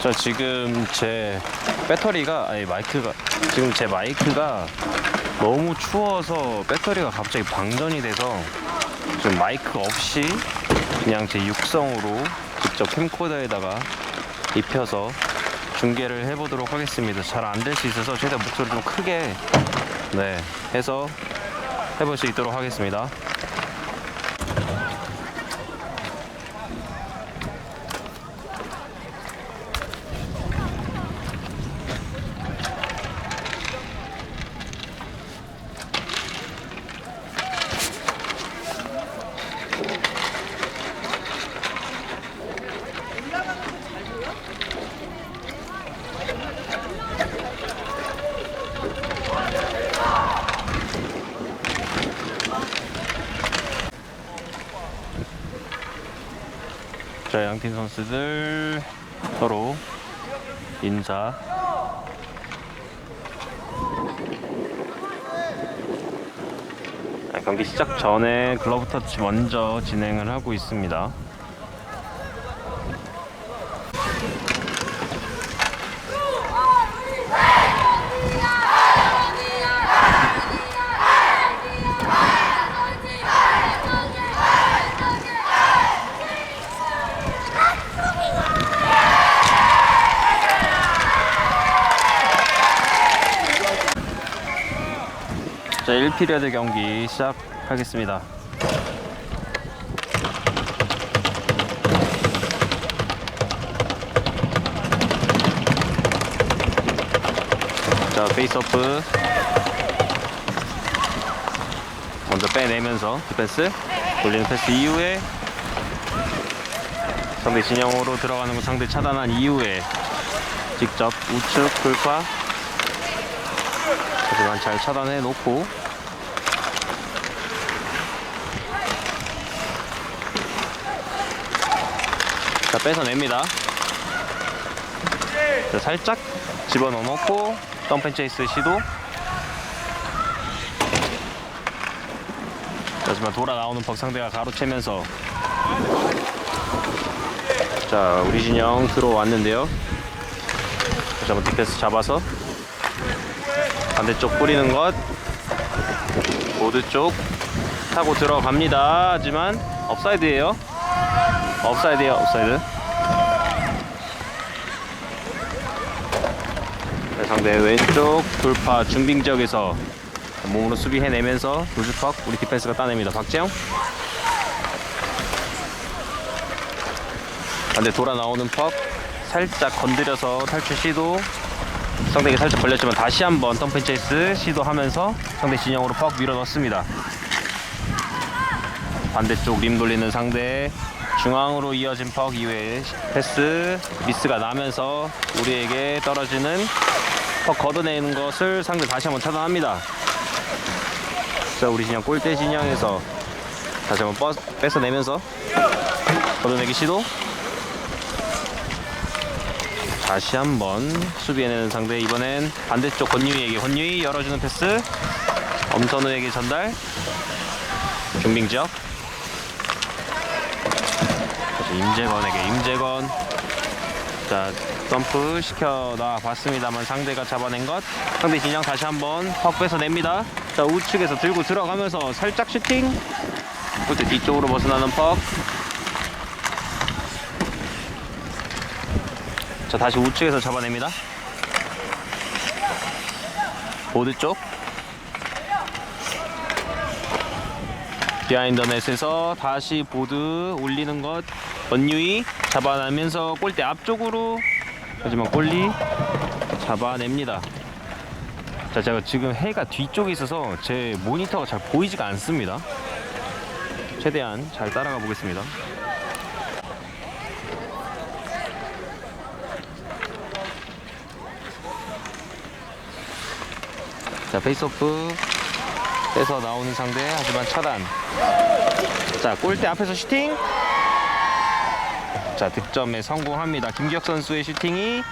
자, 지금 제 배터리가, 아니 마이크가, 지금 제 마이크가 너무 추워서 배터리가 갑자기 방전이 돼서 지금 마이크 없이 그냥 제 육성으로 직접 캠코더에다가 입혀서 중계를 해보도록 하겠습니다. 잘 안 될 수 있어서 최대한 목소리 좀 크게 해서 해볼 수 있도록 하겠습니다. 자, 양팀 선수들 서로 인사. 경기 시작 전에 글러브 터치 먼저 진행을 하고 있습니다. 자, 1피리어드 경기 시작하겠습니다. 자, 페이스오프 먼저 빼내면서 디펜스 돌리는 패스 이후에 상대 진영으로 들어가는 거 상대 차단한 이후에 직접 우측 돌파, 하지만 잘 차단해 놓고 자, 뺏어냅니다. 자, 살짝 집어넣어 놓고 덤펜체이스 시도. 하지만 돌아 나오는 벅 상대가 가로채면서 자, 우리 진영 들어왔는데요. 다시 한번 디펜스 잡아서 반대쪽 뿌리는 것, 보드 쪽 타고 들어갑니다. 하지만 업사이드예요. 업사이드. 상대 왼쪽 돌파 중빙 지역에서 몸으로 수비해내면서 루즈팍 우리 디펜스가 따냅니다. 박재영. 반대 돌아 나오는 퍽 살짝 건드려서 탈출 시도. 상대에게 살짝 걸렸지만 다시 한번 덤펜체이스 시도하면서 상대 진영으로 퍽 밀어 넣습니다. 반대쪽 림 돌리는 상대 중앙으로 이어진 퍽 이후에 패스 미스가 나면서 우리에게 떨어지는 퍽 걷어내는 것을 상대 다시 한번 차단합니다. 자, 우리 진영 골대 진영에서 다시 한번 뺏어내면서 걷어내기 시도. 다시 한번 수비해내는 상대, 이번엔 반대쪽 권유희에게, 권유희 열어주는 패스, 엄선우에게 전달, 중빙 지역. 다시 임재건에게, 임재건. 자, 점프 시켜 놔봤습니다만 상대가 잡아낸 것. 상대 진영 다시 한번 퍽 뺏어냅니다. 자, 우측에서 들고 들어가면서 살짝 슈팅. 골대 뒤쪽으로 벗어나는 퍽. 자, 다시 우측에서 잡아냅니다. 보드 쪽 비하인드 넷에서 다시 보드 올리는 것, 권유희 잡아내면서 골대 앞쪽으로, 하지만 골리 잡아냅니다. 자, 제가 지금 해가 뒤쪽에 있어서 제 모니터가 잘 보이지가 않습니다. 최대한 잘 따라가 보겠습니다. 자, 페이스오프 빼서 나오는 상대, 하지만 차단. 자, 골대 앞에서 슈팅. 자, 득점에 성공합니다. 김기혁 선수의 슈팅이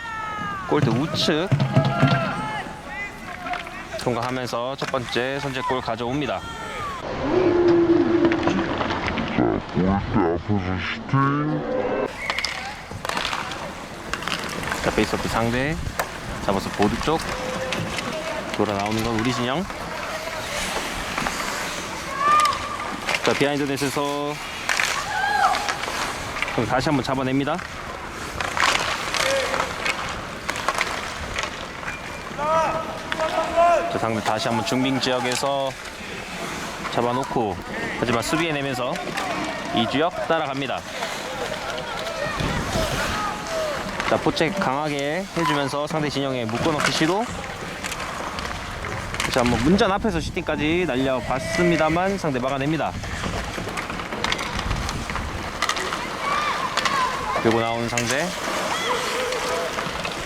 골대 우측 통과하면서 첫 번째 선제골 가져옵니다. 골대 앞에서 슈팅. 자, 페이스오프 상대 잡아서 보드 쪽 돌아 나오는 건 우리 진영. 자, 비하인드 넷에서 다시 한번 잡아냅니다. 자, 상대 다시 한번 중빙 지역에서 잡아놓고, 하지만 수비에 내면서 이주혁 따라갑니다. 자, 포책 강하게 해주면서 상대 진영에 묶어넣기 시도. 자, 한번 문전 앞에서 슈팅까지 날려봤습니다만 상대 막아냅니다. 그리고 나오는 상대.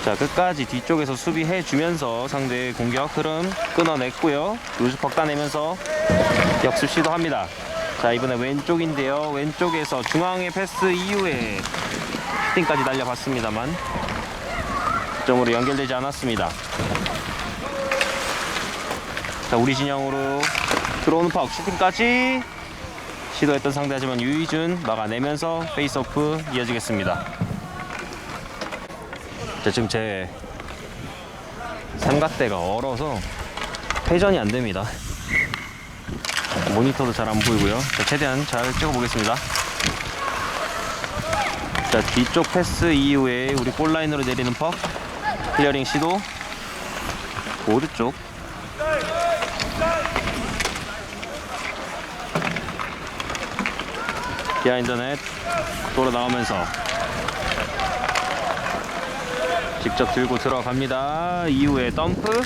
자, 끝까지 뒤쪽에서 수비해주면서 상대의 공격 흐름 끊어냈고요. 루즈퍽 따내면서 역습 시도합니다. 자, 이번에 왼쪽인데요. 왼쪽에서 중앙의 패스 이후에 슈팅까지 날려봤습니다만 득점으로 연결되지 않았습니다. 자, 우리 진영으로 들어오는 퍽 슈팅까지 시도했던 상대, 하지만 유희준 막아내면서 페이스오프 이어지겠습니다. 자, 지금 제 삼각대가 얼어서 회전이 안 됩니다. 모니터도 잘 안 보이고요. 자, 최대한 잘 찍어보겠습니다. 자, 뒤쪽 패스 이후에 우리 골라인으로 내리는 퍽 클리어링 시도. 보드 쪽. 비하인드 넷 돌아 나오면서 직접 들고 들어갑니다. 이후에 덤프.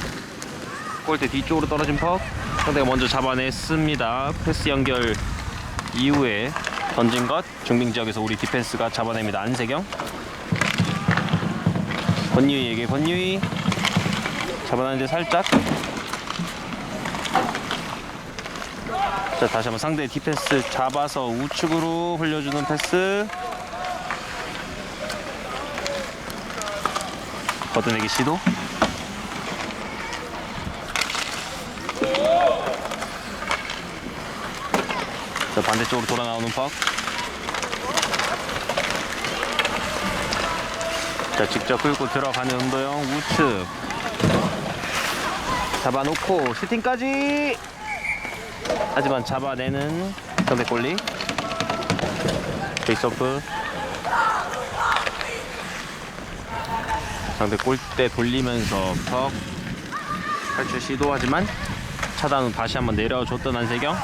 골대 뒤쪽으로 떨어진 퍽 상대가 먼저 잡아냈습니다. 패스 연결 이후에 던진 것 중빙 지역에서 우리 디펜스가 잡아냅니다. 안세경. 권유희에게 권유희 잡아놨는데 살짝. 자, 다시 한번 상대 디펜스 잡아서 우측으로 흘려주는 패스. 걷어내기 시도. 자, 반대쪽으로 돌아 나오는 퍽. 자, 직접 끌고 들어가는 은도영 우측 잡아놓고 슈팅까지. 하지만 잡아내는 상대 골리. 페이스오프. 상대 골대 돌리면서 퍽 탈출 시도하지만 차단 후 다시 한번 내려줬던 안세경.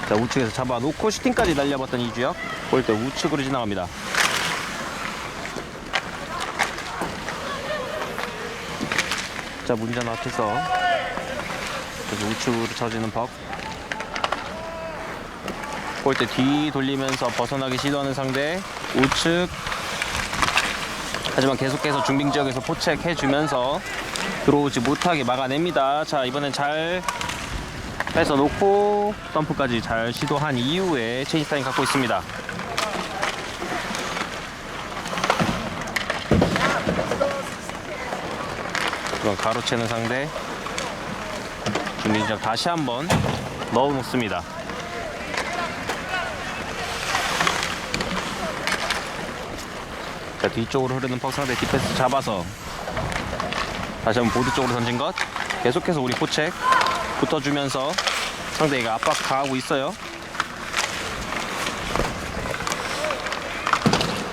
자, 우측에서 잡아놓고 슈팅까지 날려봤던 이주혁. 골대 우측으로 지나갑니다. 자, 문전 앞에서 그래서 우측으로 쳐지는 벅. 골대 뒤 돌리면서 벗어나기 시도하는 상대 우측. 하지만 계속해서 중빙 지역에서 포책해주면서 들어오지 못하게 막아냅니다. 자, 이번엔 잘 뺏어놓고 덤프까지 잘 시도한 이후에 체인지 타임 갖고 있습니다. 이건 가로채는 상대. 중빙 지역 다시 한번 넣어놓습니다. 자, 뒤쪽으로 흐르는 퍽 상대 디펜스 잡아서 다시 한번 보드 쪽으로 던진 것. 계속해서 우리 포책 붙어주면서 상대가 압박 가하고 있어요.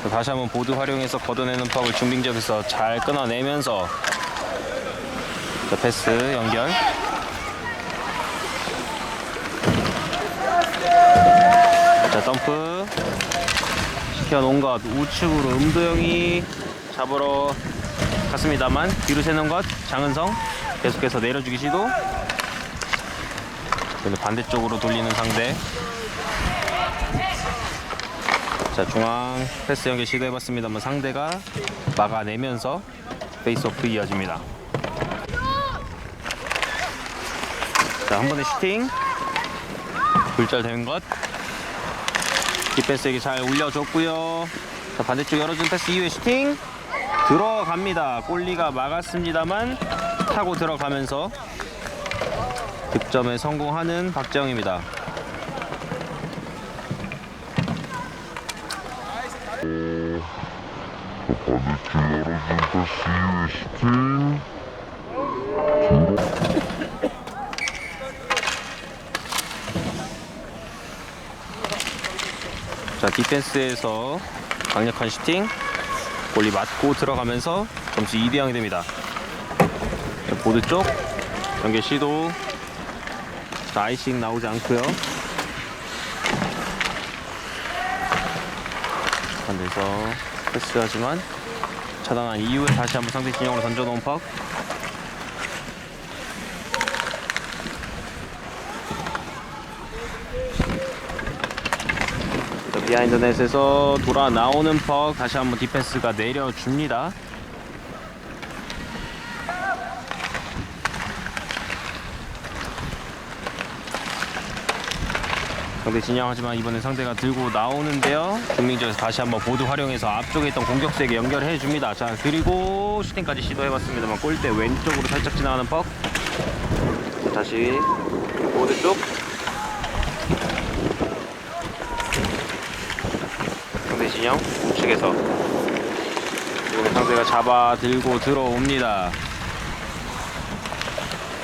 자, 다시 한번 보드 활용해서 걷어내는 퍽을 중빙 지역에서 잘 끊어내면서 자, 패스 연결. 자, 덤프 시켜놓은 것 우측으로 음도영이 잡으러 갔습니다만 뒤로 새는 것 장은성 계속해서 내려주기 시도. 반대쪽으로 돌리는 상대. 자, 중앙 패스 연결 시도해봤습니다만 상대가 막아내면서 페이스오프 이어집니다. 자, 한 번에 슈팅 굴절되는 것. 디펜스에게 잘 올려줬고요. 자, 반대쪽 열어준 패스 이후에 슈팅 들어갑니다. 골리가 막았습니다만 타고 들어가면서 득점에 성공하는 박재영입니다. 바느질 열어준 패스 이후에 슈팅. 자, 디펜스에서 강력한 슈팅, 볼이 맞고 들어가면서 점수 2대 0이 됩니다. 보드 쪽 연계 시도. 자, 아이싱 나오지 않고요. 반대에서 패스하지만 차단한 이후에 다시 한번 상대 진영으로 던져놓은 팍. 비하인드 넷에서 돌아 나오는 퍽. 다시 한번 디펜스가 내려줍니다. 상대 진영하지만 이번엔 상대가 들고 나오는데요. 중민지에서 다시 한번 보드 활용해서 앞쪽에 있던 공격수에게 연결해 줍니다. 자, 그리고 슈팅까지 시도해봤습니다만 골대 왼쪽으로 살짝 지나가는 퍽. 다시 보드 쪽. 상대 진영 우측에서 지금 상대가 잡아 들고 들어옵니다.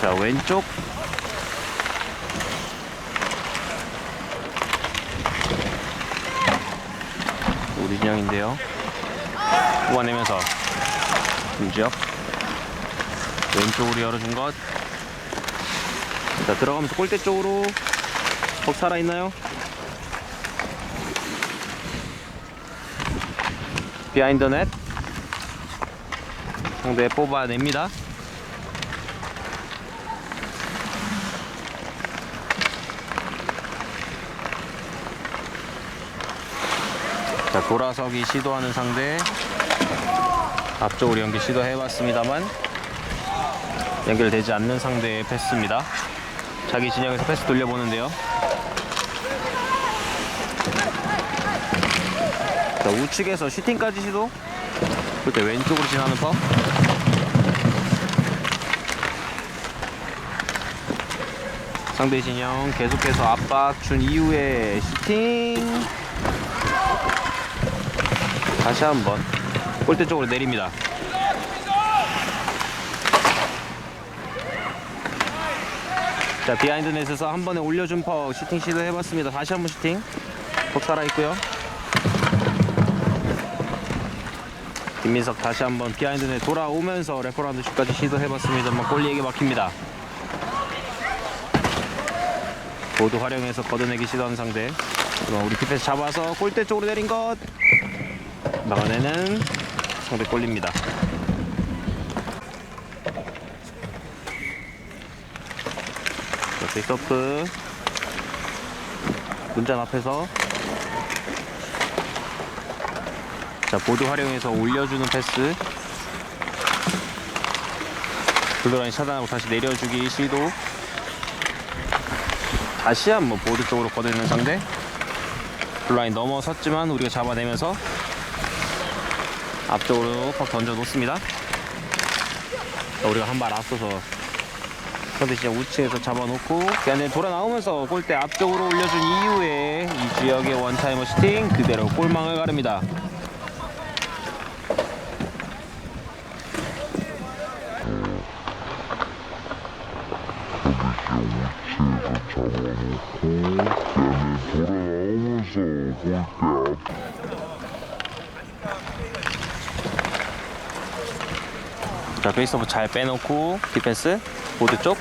자, 왼쪽. 우리 진영인데요. 뽑아내면서 김지혁 왼쪽으로 열어준 것. 자, 들어가면서 골대 쪽으로 퍽 살아있나요? 비하인드 넷. 상대 뽑아냅니다. 자, 돌아서기 시도하는 상대. 앞쪽으로 연결 시도해봤습니다만 연결되지 않는 상대의 패스입니다. 자기 진영에서 패스 돌려보는데요. 자, 우측에서 슈팅까지 시도. 그때 왼쪽으로 지나는 퍽. 상대 진영 계속해서 압박 준 이후에 슈팅. 다시 한번 골대 쪽으로 내립니다. 자, 비하인드 넷에서 한 번에 올려준 퍽. 슈팅 시도해봤습니다. 다시 한번 슈팅. 퍽 살아있고요. 김민석 다시 한번 비하인드 넷 돌아오면서 레퍼런드 슛까지 시도해봤습니다만 골리에게 막힙니다. 보드 활용해서 걷어내기 시도하는 상대. 우리 디펜스 잡아서 골대 쪽으로 내린 것. 막아내는 상대 골입니다. 페이스오프. 문잔 앞에서. 자, 보드 활용해서 올려주는 패스. 블루라인 차단하고 다시 내려주기 시도. 다시 한번 보드 쪽으로 걷어내는 상대. 블루라인 넘어섰지만 우리가 잡아내면서 앞쪽으로 팍 던져 놓습니다. 자, 우리가 한 발 앞서서 상대 진영 우측에서 잡아놓고 그냥 돌아 나오면서 골대 앞쪽으로 올려준 이후에 이 지역의 원타이머 슈팅 그대로 골망을 가릅니다. 자, 페이스오프 잘 빼놓고 디펜스 보드 쪽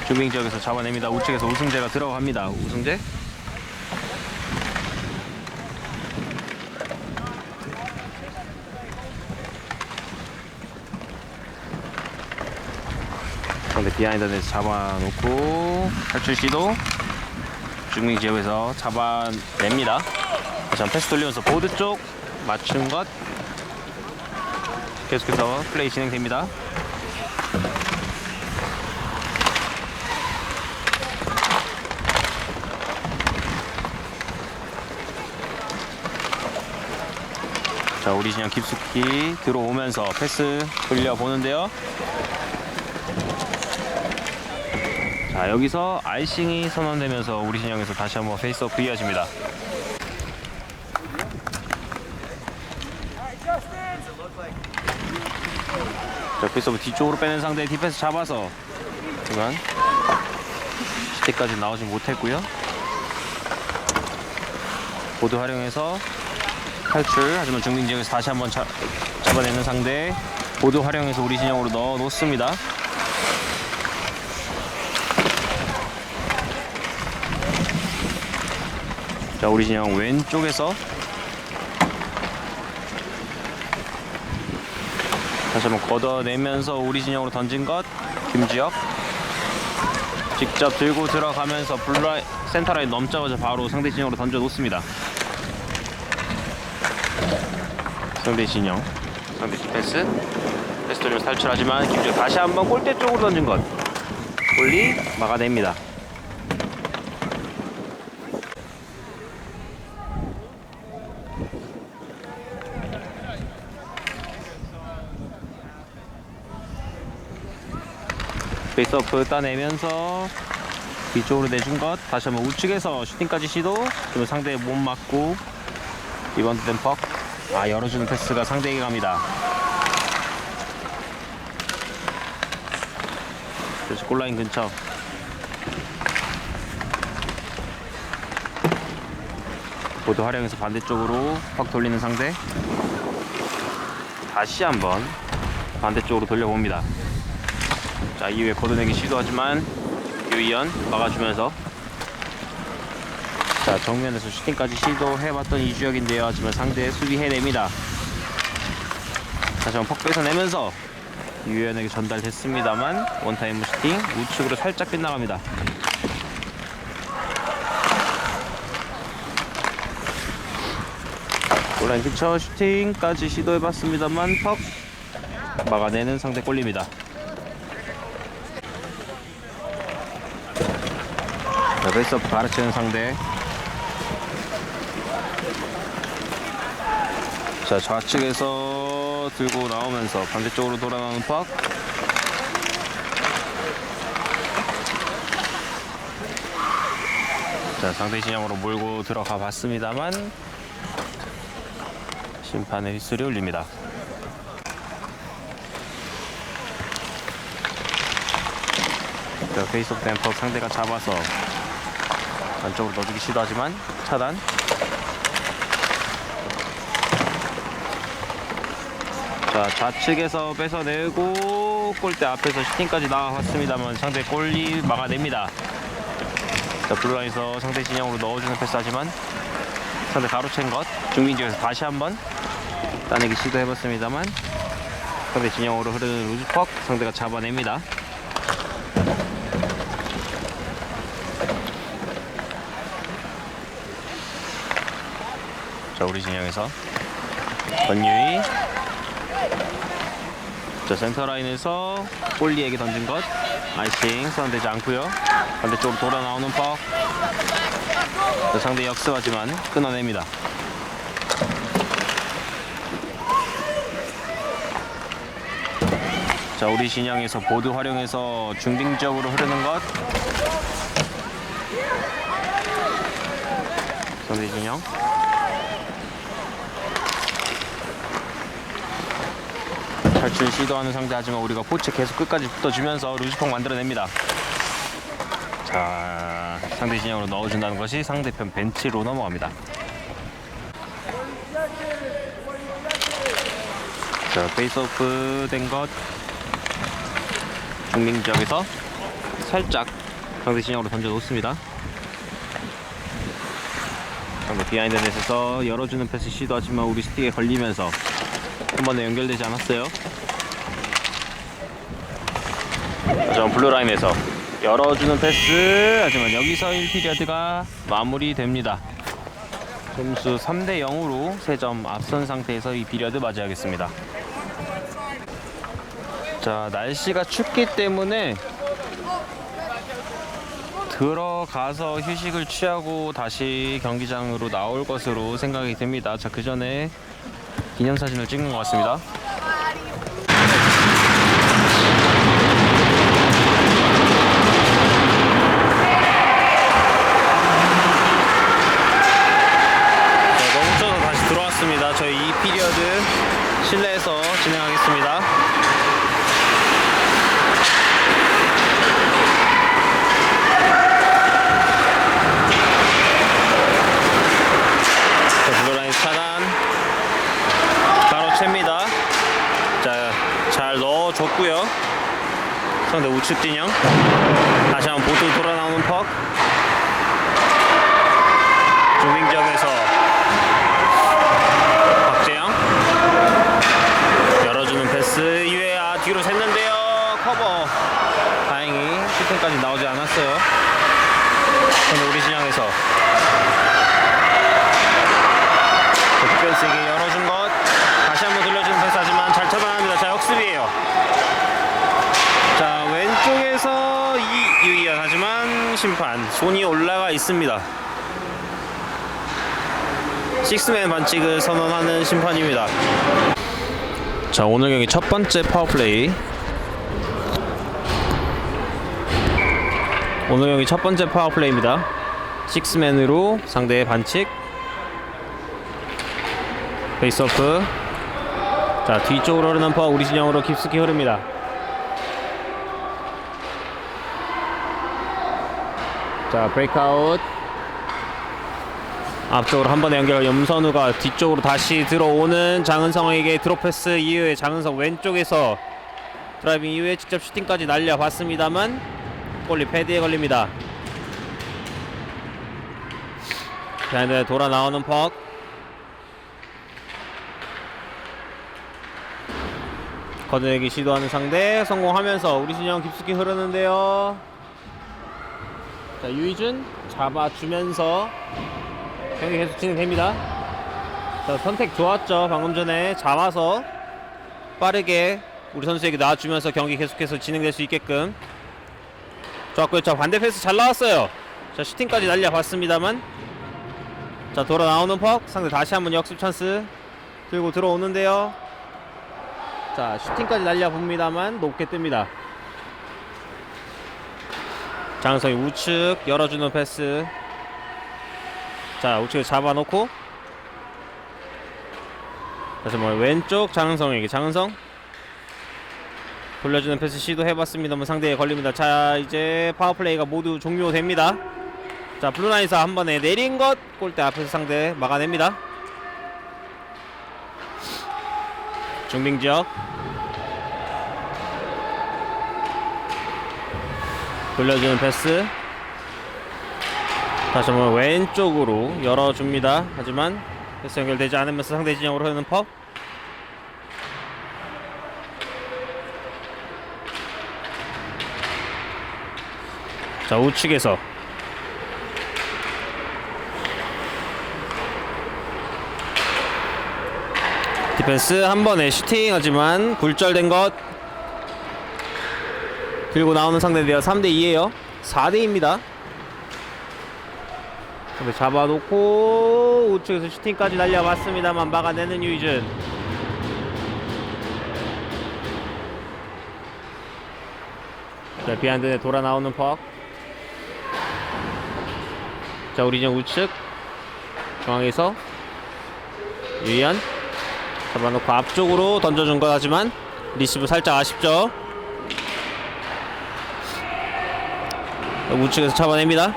주밍 지역에서 잡아냅니다. 우측에서 우승재가 들어갑니다. 우승재. 상대 비하인드에서 잡아놓고 탈출 시도. 주밍 지역에서 잡아냅니다. 다시 한번 패스 돌리면서 보드 쪽 맞춘 것. 계속해서 플레이 진행됩니다. 자, 우리 진영 깊숙이 들어오면서 패스 돌려보는데요. 자, 여기서 아이싱이 선언되면서 우리 진영에서 다시 한번 페이스오프 이어집니다. 자, 페이스오프 뒤쪽으로 빼는 상대 디펜스 잡아서 하지만 시티까지 나오지 못했고요. 보드 활용해서 탈출. 하지만 중립 지역에서 다시 한번 잡아내는 상대. 보드 활용해서 우리 진영으로 넣어 놓습니다. 자, 우리 진영 왼쪽에서 다시 한번 걷어내면서 우리 진영으로 던진 것. 김지혁 직접 들고 들어가면서 블루라인 센터라인 넘자마자 바로 상대 진영으로 던져 놓습니다. 상대 진영, 상대 디펜스 패스 탈출하지만 김지혁 다시 한번 골대 쪽으로 던진 것. 골리 막아냅니다. 페이스오프 따내면서 뒤쪽으로 내준 것. 다시 한번 우측에서 슈팅까지 시도. 그러면 상대의 몸 맞고 리바운드 된 퍽. 열어주는 패스가 상대에게 갑니다. 다시 골라인 근처. 보드 활용해서 반대쪽으로 퍽 돌리는 상대. 다시 한번 반대쪽으로 돌려봅니다. 자, 이후에 걷어내기 시도하지만 유이연 막아주면서, 자, 정면에서 슈팅까지 시도해봤던 이주혁인데요. 하지만 상대 수비 해냅니다. 다시 한번 퍽 뺏어내면서 유이연에게 전달됐습니다만 원타임 슈팅 우측으로 살짝 빗나갑니다. 골라인 근처 슈팅까지 시도해봤습니다만 퍽 막아내는 상대 골입니다. 자, 페이스오프 가르치는 상대. 자, 좌측에서 들고 나오면서 반대쪽으로 돌아 나오는 팍. 자, 상대 진영으로 몰고 들어가 봤습니다만 심판의 휘슬이 울립니다. 자, 페이스오프 댐퍼 상대가 잡아서 안쪽으로 넣어주기 시도하지만 차단. 자, 좌측에서 뺏어내고 골대 앞에서 슈팅까지 나왔습니다만 상대 골이 막아냅니다. 자, 블루라인에서 상대 진영으로 넣어주는 패스하지만 상대 가로챈 것. 중민지역에서 다시 한번 따내기 시도해봤습니다만 상대 진영으로 흐르는 루즈퍽 상대가 잡아냅니다. 자, 우리 진영에서 권유희. 자, 센터라인에서 골리에게 던진 것. 아이싱 소환되지 않고요. 반대쪽으로 돌아 나오는 퍽. 자, 상대 역습하지만 끊어냅니다. 자, 우리 진영에서 보드 활용해서 중딩적으로 흐르는 것. 상대 진영. 탈출 시도하는 상대. 하지만 우리가 포체 계속 끝까지 붙어주면서 루즈펑 만들어냅니다. 자, 상대 진영으로 넣어준다는 것이 상대편 벤치로 넘어갑니다. 자, 페이스오프 된 것. 중립 지역에서 살짝 상대 진영으로 던져 놓습니다. 상대 비하인드 넷에서 열어주는 패스 시도하지만 우리 스틱에 걸리면서 한 번에 연결되지 않았어요. 하지만 블루라인에서 열어주는 패스. 하지만 여기서 1피리어드가 마무리됩니다. 점수 3대 0으로 3점 앞선 상태에서 이 피리어드 맞이하겠습니다. 자, 날씨가 춥기 때문에 들어가서 휴식을 취하고 다시 경기장으로 나올 것으로 생각이 듭니다. 자, 그 전에 기념사진을 찍는 것 같습니다. 자, 너무 쪄서 다시 들어왔습니다. 저희 이 피리어드 실내에서 진행하겠습니다. 줬고요. 상대 우측 진영. 다시 한번 보드 돌아 나오는 퍽. 중빙 지역에서 박재영 열어주는 패스 이후에 뒤로 샜는데요. 커버. 다행히 슈팅까지 나오지 않았어요. 근데 우리 진영에서 디펜스에게 열어준 것. 다시 한번 돌려주는 패스 하지만 잘 처단합니다. 자, 역습이에요. 자, 왼쪽에서 이유이야 하지만 심판 손이 올라가 있습니다. 식스맨 반칙을 선언하는 심판입니다. 자, 오늘 경기 첫 번째 파워플레이. 오늘 경기 첫 번째 파워플레이입니다. 식스맨으로 상대의 반칙. 페이스오프. 자, 뒤쪽으로 흐르는 퍼 우리 진영으로 깊숙이 흐릅니다. 자, 브레이크아웃. 앞쪽으로 한 번에 연결. 염선우가 뒤쪽으로 다시 들어오는 장은성에게 드롭 패스 이후에 장은성 왼쪽에서 드라이빙 이후에 직접 슈팅까지 날려봤습니다만 골리 패드에 걸립니다. 자, 이제 돌아 나오는 퍽. 걷어내기 시도하는 상대 성공하면서 우리 진영 깊숙이 흐르는데요. 자, 유희준 잡아주면서 경기 계속 진행됩니다. 자, 선택 좋았죠. 방금 전에 잡아서 빠르게 우리 선수에게 놔주면서 경기 계속해서 진행될 수 있게끔 좋았고요. 자, 반대 패스 잘 나왔어요. 자, 슈팅까지 날려봤습니다만 자, 돌아 나오는 퍽. 상대 다시 한번 역습 찬스 들고 들어오는데요. 자, 슈팅까지 날려봅니다만 높게 뜹니다. 장은성이 우측 열어주는 패스. 자, 우측을 잡아놓고 다시 왼쪽 장은성에게. 장은성 돌려주는 패스 시도해봤습니다만 상대에 걸립니다. 자, 이제 파워플레이가 모두 종료됩니다. 자, 블루라인에서 한 번에 내린 것 골대 앞에서 상대 막아냅니다. 중빙지역 돌려주는 패스. 다시 한번 왼쪽으로 열어줍니다. 하지만 패스 연결되지 않으면서 상대 진영으로 흐르는 퍽. 자, 우측에서 디펜스 한 번에 슈팅 하지만 굴절된 것. 들고 나오는 상대인데요. 3대2에요 4대2입니다 근데 잡아놓고 우측에서 슈팅까지 날려봤습니다만 막아내는 유희준. 자, 비하인드에 돌아 나오는 퍽. 자, 우리 진 우측 중앙에서 유희연 잡아놓고 앞쪽으로 던져준 것 하지만 리시브 살짝 아쉽죠. 우측에서 잡아냅니다.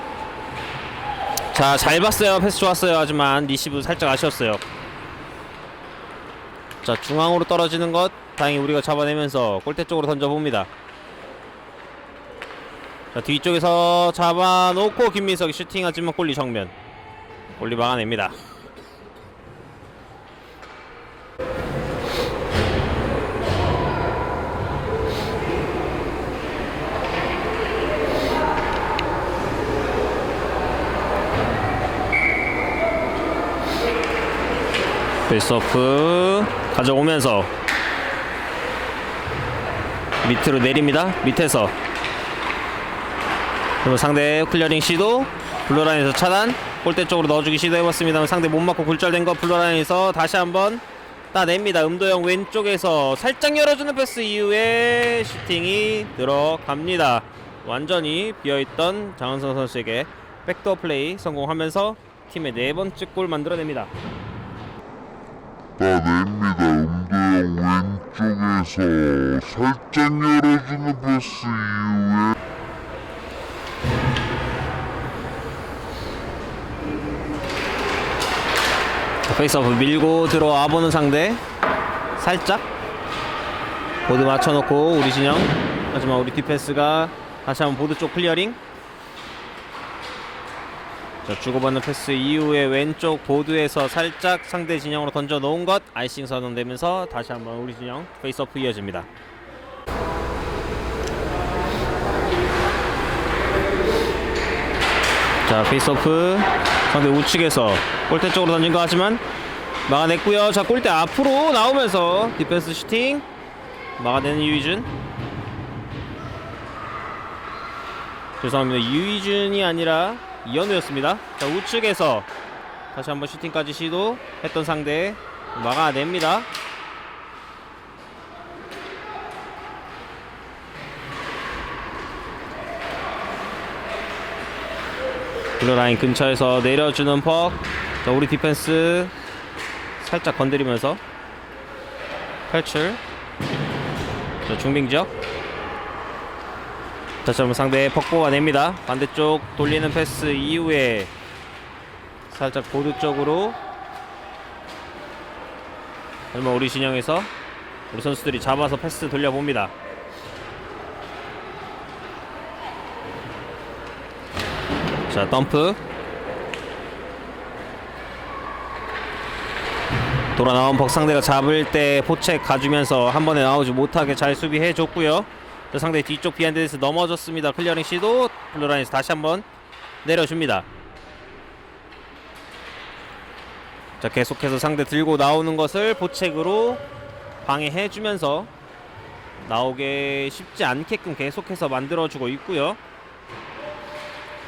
자, 잘 봤어요. 패스 좋았어요. 하지만 리시브 살짝 아쉬웠어요. 자, 중앙으로 떨어지는 것 다행히 우리가 잡아내면서 골대 쪽으로 던져봅니다. 자, 뒤쪽에서 잡아놓고 김민석이 슈팅하지만 골리 정면. 골리 막아냅니다. 페이스오프 가져오면서 밑으로 내립니다. 밑에서 그리고 상대 클리어링 시도. 블루라인에서 차단. 골대 쪽으로 넣어주기 시도해봤습니다만 상대 못 맞고 굴절된 거. 블루라인에서 다시 한번 따냅니다. 음도영 왼쪽에서 살짝 열어주는 패스 이후에 슈팅이 들어갑니다. 완전히 비어있던 장은성 선수에게 백도어 플레이 성공하면서 팀의 4번째 골 만들어냅니다. 따냅니다. 음도영 왼쪽에서 살짝 열어주는 패스 이후에 페이스오프 밀고 들어와 보는 상대. 살짝 보드 맞춰놓고 우리 진영. 하지만 우리 디펜스가 다시 한번 보드 쪽 클리어링. 자, 주고받는 패스 이후에 왼쪽 보드에서 살짝 상대 진영으로 던져 놓은 것 아이싱 선언되면서 다시 한번 우리 진영 페이스오프 이어집니다. 자, 페이스오프 상대 우측에서 골대 쪽으로 던진 것 같지만 막아냈고요. 자, 골대 앞으로 나오면서 디펜스 슈팅 막아내는 유희준. 죄송합니다. 유희준이 아니라 이현우였습니다. 자, 우측에서 다시 한번 슈팅까지 시도했던 상대 막아냅니다. 블루라인 근처에서 내려주는 퍽. 자, 우리 디펜스 살짝 건드리면서 탈출. 자, 중빙지역. 다시 한번 상대의 퍽 뽑아냅니다. 반대쪽 돌리는 패스 이후에 살짝 보드 쪽으로. 하지만 우리 진영에서 우리 선수들이 잡아서 패스 돌려봅니다. 자, 덤프. 돌아 나온 벅 상대가 잡을 때 포책 가주면서 한 번에 나오지 못하게 잘 수비해 줬고요. 자, 상대 뒤쪽 비하인드에서 넘어졌습니다. 클리어링 시도. 블루라인에서 다시 한번 내려줍니다. 자, 계속해서 상대 들고 나오는 것을 포책으로 방해해 주면서 나오게 쉽지 않게끔 계속해서 만들어주고 있고요.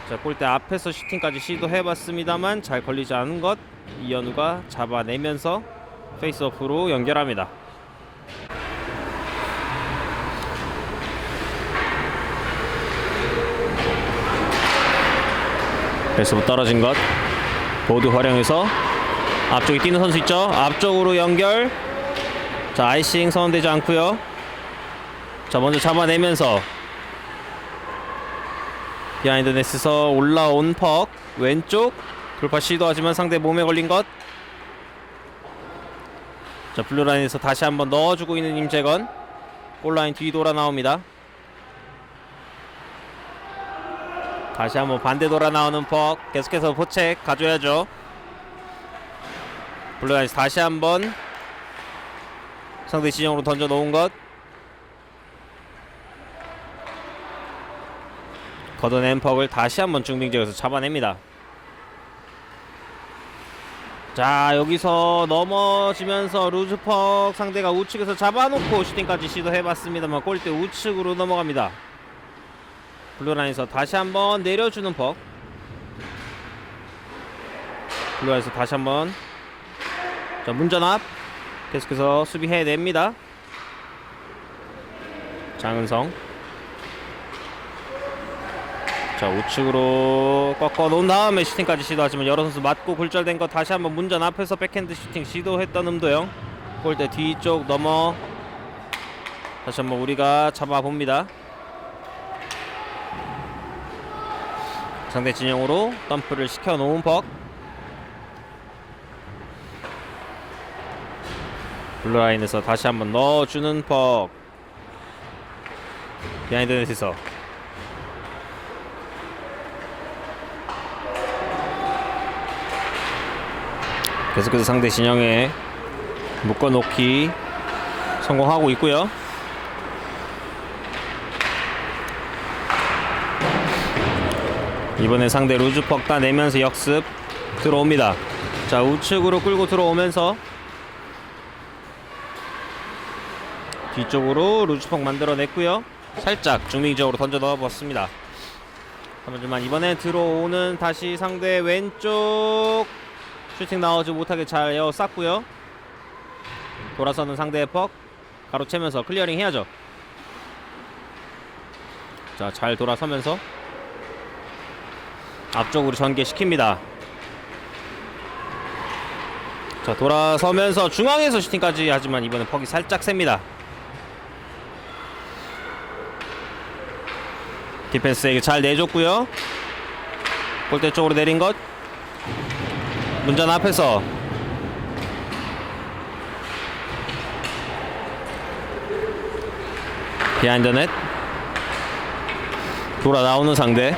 자, 골대 앞에서 슈팅까지 시도해봤습니다만 잘 걸리지 않은 것 이현우가 잡아내면서 페이스오프로 연결합니다. 패스부 떨어진 것 보드 활용해서 앞쪽에 뛰는 선수 있죠? 앞쪽으로 연결. 자, 아이싱 선언되지 않고요. 자, 먼저 잡아내면서 비하인드 넷에서 올라온 퍽 왼쪽 돌파 시도하지만 상대 몸에 걸린 것. 자, 블루라인에서 다시 한번 넣어주고 있는 임재건. 골라인 뒤 돌아 나옵니다. 다시 한번 반대 돌아 나오는 퍽. 계속해서 포책 가줘야죠. 블루라인에서 다시 한번 상대 진영으로 던져 놓은 것. 걷어낸 퍽을 다시 한번 중빙지역에서 잡아냅니다. 자, 여기서 넘어지면서 루즈퍽 상대가 우측에서 잡아놓고 슈팅까지 시도해봤습니다만 골대 우측으로 넘어갑니다. 블루라인에서 다시 한번 내려주는 퍽. 블루라인에서 다시 한번 자, 문전압 계속해서 수비해냅니다. 장은성. 자, 우측으로 꺾어 놓은 다음에 슈팅까지 시도하지만 여러 선수 맞고 굴절된 거 다시 한번 문전 앞에서 백핸드 슈팅 시도했던 음도영. 골대 뒤쪽 넘어 다시 한번 우리가 잡아봅니다. 상대 진영으로 덤프를 시켜놓은 벅. 블루라인에서 다시 한번 넣어주는 벅. 비하인드 넷에서 계속해서 상대 진영에 묶어놓기 성공하고 있고요. 이번에 상대 루즈퍽 따내면서 역습 들어옵니다. 자, 우측으로 끌고 들어오면서 뒤쪽으로 루즈퍽 만들어냈고요. 살짝 중빙적으로 던져 넣어봤습니다. 하지만 이번에 들어오는 다시 상대 왼쪽 슈팅 나오지 못하게 잘 에어쌌고요. 돌아서는 상대의 퍽 가로채면서 클리어링 해야죠. 자, 잘 돌아서면서 앞쪽으로 전개시킵니다. 자, 돌아서면서 중앙에서 슈팅까지 하지만 이번엔 퍽이 살짝 셉니다. 디펜스에게 잘 내줬고요. 골대 쪽으로 내린 것. 문전 앞에서 비하인드 넷. 돌아 나오는 상대.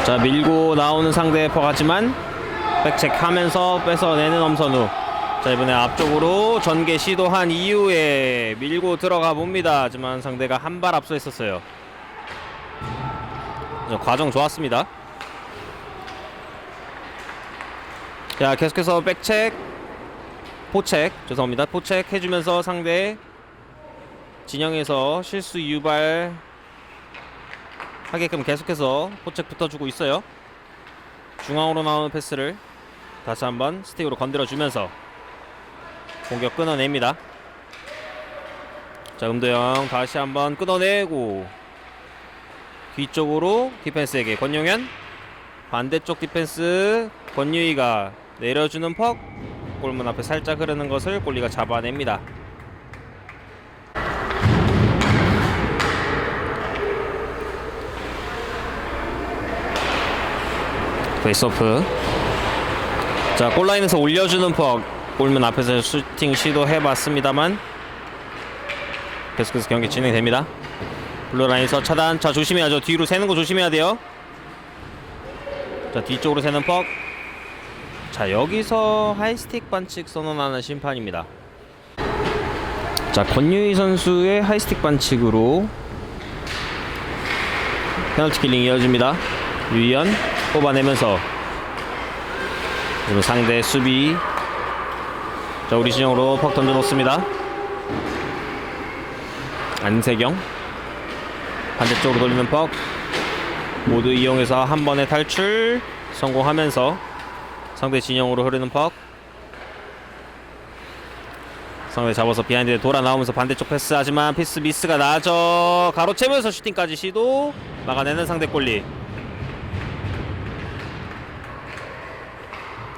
자, 밀고 나오는 상대의 퍽 하지만 백체크하면서 뺏어내는 엄선우. 자, 이번에 앞쪽으로 전개 시도한 이후에 밀고 들어가 봅니다. 하지만 상대가 한 발 앞서 있었어요. 자, 과정 좋았습니다. 자, 계속해서 백체크, 포체크, 죄송합니다. 포체크 해주면서 상대 진영에서 실수 유발 하게끔 계속해서 포체크 붙어주고 있어요. 중앙으로 나오는 패스를 다시 한번 스틱으로 건드려주면서 공격 끊어냅니다. 자, 음도영 다시 한번 끊어내고 뒤쪽으로 디펜스에게 권용현, 반대쪽 디펜스 권유희가 내려주는 퍽, 골문 앞에 살짝 흐르는 것을 골리가 잡아냅니다. 페이스오프. 자, 골라인에서 올려주는 퍽, 골문 앞에서 슈팅 시도해봤습니다만 계속해서 경기 진행됩니다. 블루라인에서 차단. 자, 조심해야죠. 뒤로 새는 거 조심해야 돼요. 자, 뒤쪽으로 새는 퍽. 자, 여기서 하이스틱 반칙 선언하는 심판입니다. 자, 권유희 선수의 하이스틱 반칙으로 페널티 킬링 이어집니다. 유희연 뽑아내면서 상대 수비. 자, 우리 진영으로 퍽 던져놓습니다. 안세경 반대쪽으로 돌리는 퍽, 모두 이용해서 한 번의 탈출 성공하면서 상대 진영으로 흐르는 퍽. 상대 잡아서 비하인드에 돌아 나오면서 반대쪽 패스. 하지만 패스 미스가 나죠. 가로채면서 슈팅까지 시도 막아내는 상대 골리.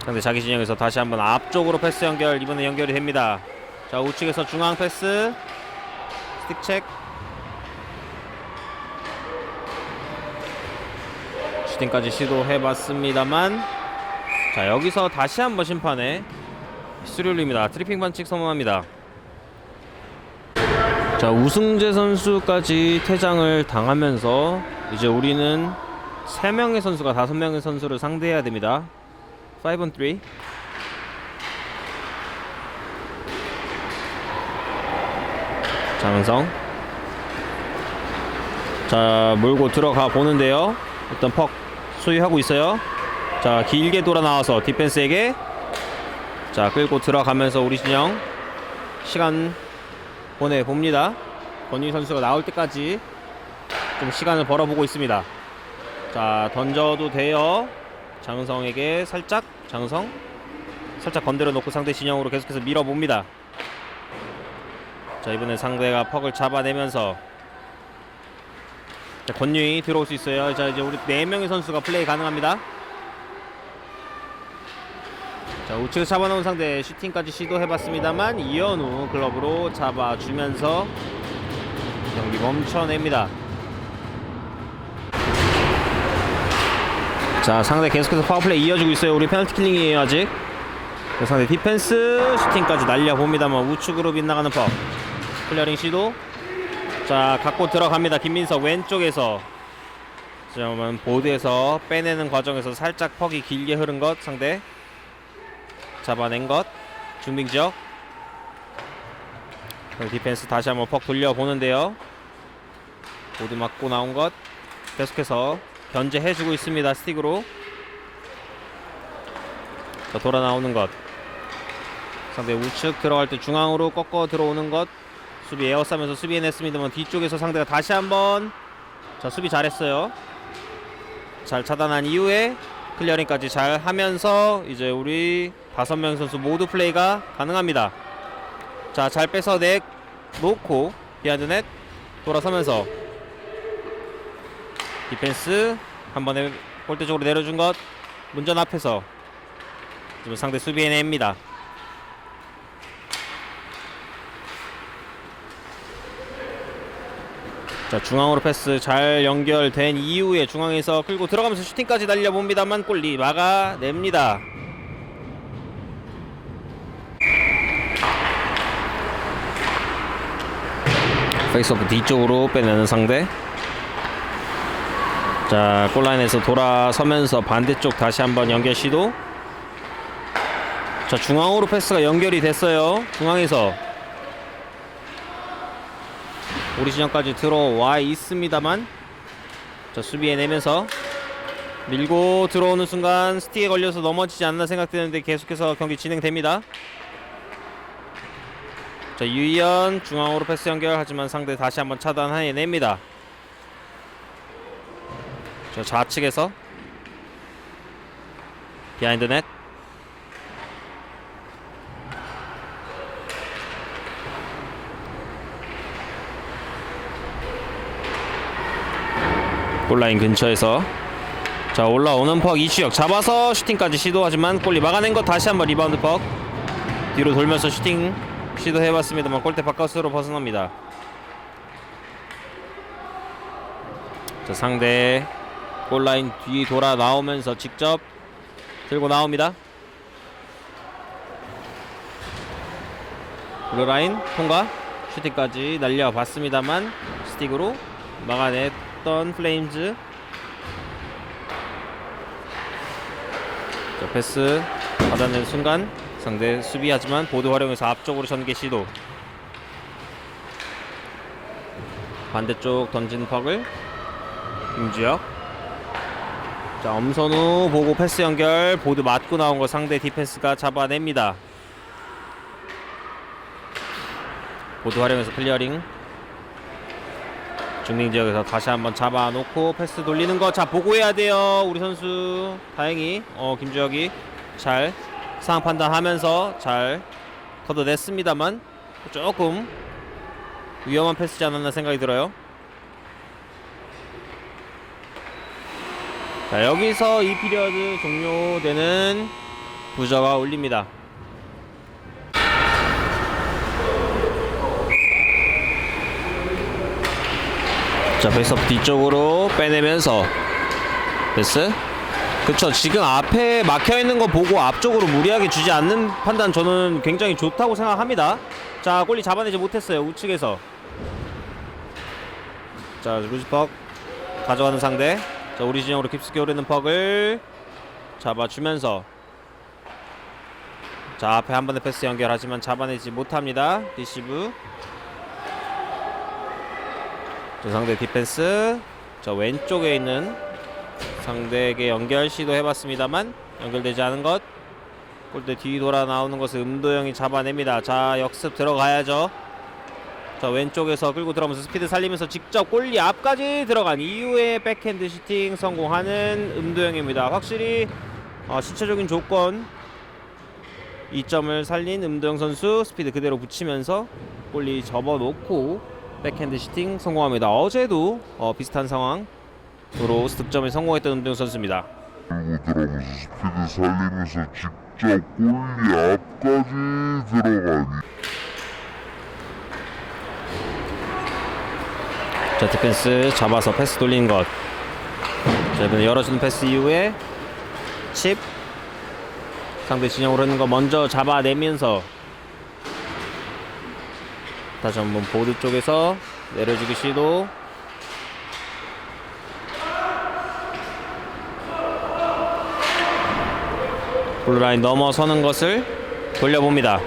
상대 자기 진영에서 다시 한번 앞쪽으로 패스 연결. 이번에 연결이 됩니다. 자, 우측에서 중앙 패스, 스틱 체크, 슈팅까지 시도해봤습니다만, 자, 여기서 다시 한번 심판에 휘슬이 울립니다. 트리핑 반칙 선언합니다. 자, 우승재 선수까지 퇴장을 당하면서 이제 우리는 3명의 선수가 5명의 선수를 상대해야 됩니다. 5-on-3. 장은성. 자, 몰고 들어가 보는데요. 일단 퍽 소유하고 있어요. 자, 길게 돌아 나와서 디펜스에게, 자, 끌고 들어가면서 우리 진영 시간 보내봅니다. 권유희 선수가 나올 때까지 좀 시간을 벌어보고 있습니다. 자, 던져도 돼요. 장은성에게 살짝, 장은성 살짝 건드려 놓고 상대 진영으로 계속해서 밀어봅니다. 자, 이번에 상대가 퍽을 잡아내면서, 자, 권유희 들어올 수 있어요. 자, 이제 우리 4명의 선수가 플레이 가능합니다. 자, 우측에서 잡아놓은 상대 슈팅까지 시도해봤습니다만 이현우 글러브로 잡아주면서 경기 멈춰냅니다. 자, 상대 계속해서 파워플레이 이어지고 있어요. 우리 페널티 킬링이에요 아직. 상대 디펜스 슈팅까지 날려봅니다만 우측으로 빗나가는 퍽. 클리어링 시도. 자, 갖고 들어갑니다. 김민석 왼쪽에서. 그러면 보드에서 빼내는 과정에서 살짝 퍽이 길게 흐른 것 상대 잡아낸 것. 중빙지역. 디펜스 다시 한번 퍽 돌려보는데요. 보드 맞고 나온 것 계속해서 견제해주고 있습니다. 스틱으로. 자, 돌아 나오는 것. 상대 우측 들어갈 때 중앙으로 꺾어 들어오는 것. 수비 에어싸면서 수비해냈습니다만 뒤쪽에서 상대가 다시 한번, 자, 수비 잘했어요. 잘 차단한 이후에 클리어링까지 잘 하면서 이제 우리 5명 선수 모두 플레이가 가능합니다. 자, 잘 뺏어내 놓고 비하인드 넷 돌아서면서 디펜스 한 번에 골대 쪽으로 내려준 것. 문전 앞에서 지금 상대 수비해냅니다. 자, 중앙으로 패스 잘 연결된 이후에 중앙에서 끌고 들어가면서 슈팅까지 날려봅니다만 골리 막아냅니다. 페이스오프 뒤쪽으로 빼내는 상대. 자, 골라인에서 돌아서면서 반대쪽 다시 한번 연결 시도. 자, 중앙으로 패스가 연결이 됐어요. 중앙에서 우리 진영까지 들어와 있습니다만, 자, 수비에 내면서 밀고 들어오는 순간 스틱에 걸려서 넘어지지 않나 생각되는데 계속해서 경기 진행됩니다. 자, 유이현 중앙으로 패스 연결, 하지만 상대 다시 한번 차단해냅니다. 자, 좌측에서 비하인드 넷. 골라인 근처에서 자, 올라오는 퍽 이추혁 잡아서 슈팅까지 시도하지만 골리 막아낸 것. 다시 한번 리바운드 퍽 뒤로 돌면서 슈팅 시도해봤습니다만 골대 바깥으로 벗어납니다. 자, 상대 골라인 뒤 돌아 나오면서 직접 들고 나옵니다. 블루라인 통과, 슈팅까지 날려봤습니다만 스틱으로 막아냈던 플레임즈. 자, 패스 받아낸 순간 상대 수비하지만 보드 활용해서 앞쪽으로 전개 시도. 반대쪽 던진 퍽을 김주혁. 자, 엄선우 보고 패스 연결, 보드 맞고 나온 거 상대 디펜스가 잡아냅니다. 보드 활용해서 클리어링. 중립 지역에서 다시 한번 잡아놓고 패스 돌리는 거. 자, 보고 해야 돼요 우리 선수. 다행히 김주혁이 잘 상황 판단하면서 잘 걷어냈습니다만 조금 위험한 패스지 않았나 생각이 들어요. 자, 여기서 이 피리어드 종료되는 부저가 울립니다. 자, 페이스업 뒤쪽으로 빼내면서 패스. 그쵸, 지금 앞에 막혀있는 거 보고 앞쪽으로 무리하게 주지 않는 판단 저는 굉장히 좋다고 생각합니다. 자, 골리 잡아내지 못했어요 우측에서. 자, 루즈퍽 가져가는 상대. 자, 우리 진영으로 깊숙이 오르는 퍽을 잡아주면서 자, 앞에 한 번의 패스 연결하지만 잡아내지 못합니다. 리시브. 자, 상대 디펜스. 자, 왼쪽에 있는 상대에게 연결 시도해봤습니다만 연결되지 않은 것. 골대 뒤 돌아 나오는 것을 음도영이 잡아냅니다. 자, 역습 들어가야죠. 자, 왼쪽에서 끌고 들어오면서 스피드 살리면서 직접 골리 앞까지 들어간 이후에 백핸드 슈팅 성공하는 음도영입니다. 확실히 신체적인 조건 이점을 살린 음도영 선수. 스피드 그대로 붙이면서 골리 접어놓고 백핸드 슈팅 성공합니다. 어제도 비슷한 상황으로 득점에 성공했던 음도영 선수입니다. 끌고 들어오면서 스피드 살리면서 직접 골리 앞까지 들어가니. 자, 디펜스 잡아서 패스 돌리는 것. 자, 이번에 열어주는 패스 이후에 칩. 상대 진영으로 흐르는 거 먼저 잡아내면서 다시 한번 보드 쪽에서 내려주기 시도. 블루라인 넘어서는 것을 돌려봅니다.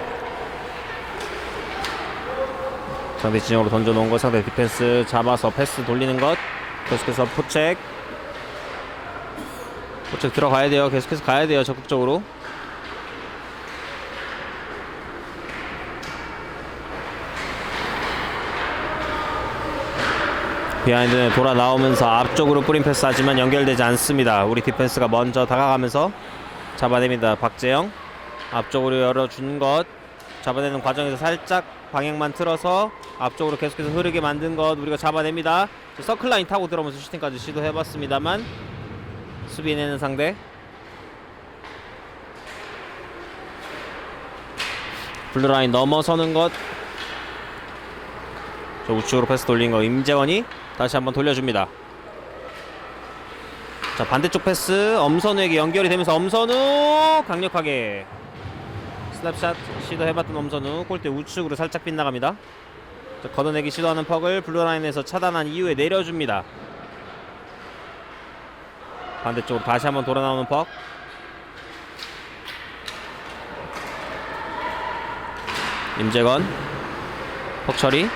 상대 진영으로 던져놓은 것. 상대 디펜스 잡아서 패스 돌리는 것. 계속해서 포책 들어가야 돼요. 계속해서 가야 돼요. 적극적으로. 비하인드는 돌아 나오면서 앞쪽으로 뿌린 패스 하지만 연결되지 않습니다. 우리 디펜스가 먼저 다가가면서 잡아냅니다. 박재영 앞쪽으로 열어준 것. 잡아내는 과정에서 살짝 방향만 틀어서 앞쪽으로 계속해서 흐르게 만든 것 우리가 잡아냅니다. 서클라인 타고 들어오면서 슈팅까지 시도해봤습니다만 수비내는 상대. 블루라인 넘어서는 것. 저 우측으로 패스 돌린 거 임재원이 다시 한번 돌려줍니다. 자, 반대쪽 패스 엄선우에게 연결이 되면서 엄선우 강력하게 슬랩샷 시도해봤던 엄선우 골대 우측으로 살짝 빗나갑니다. 자, 걷어내기 시도하는 퍽을 블루라인에서 차단한 이후에 내려줍니다. 반대쪽으로 다시 한번 돌아 나오는 퍽. 임재건 퍽 처리.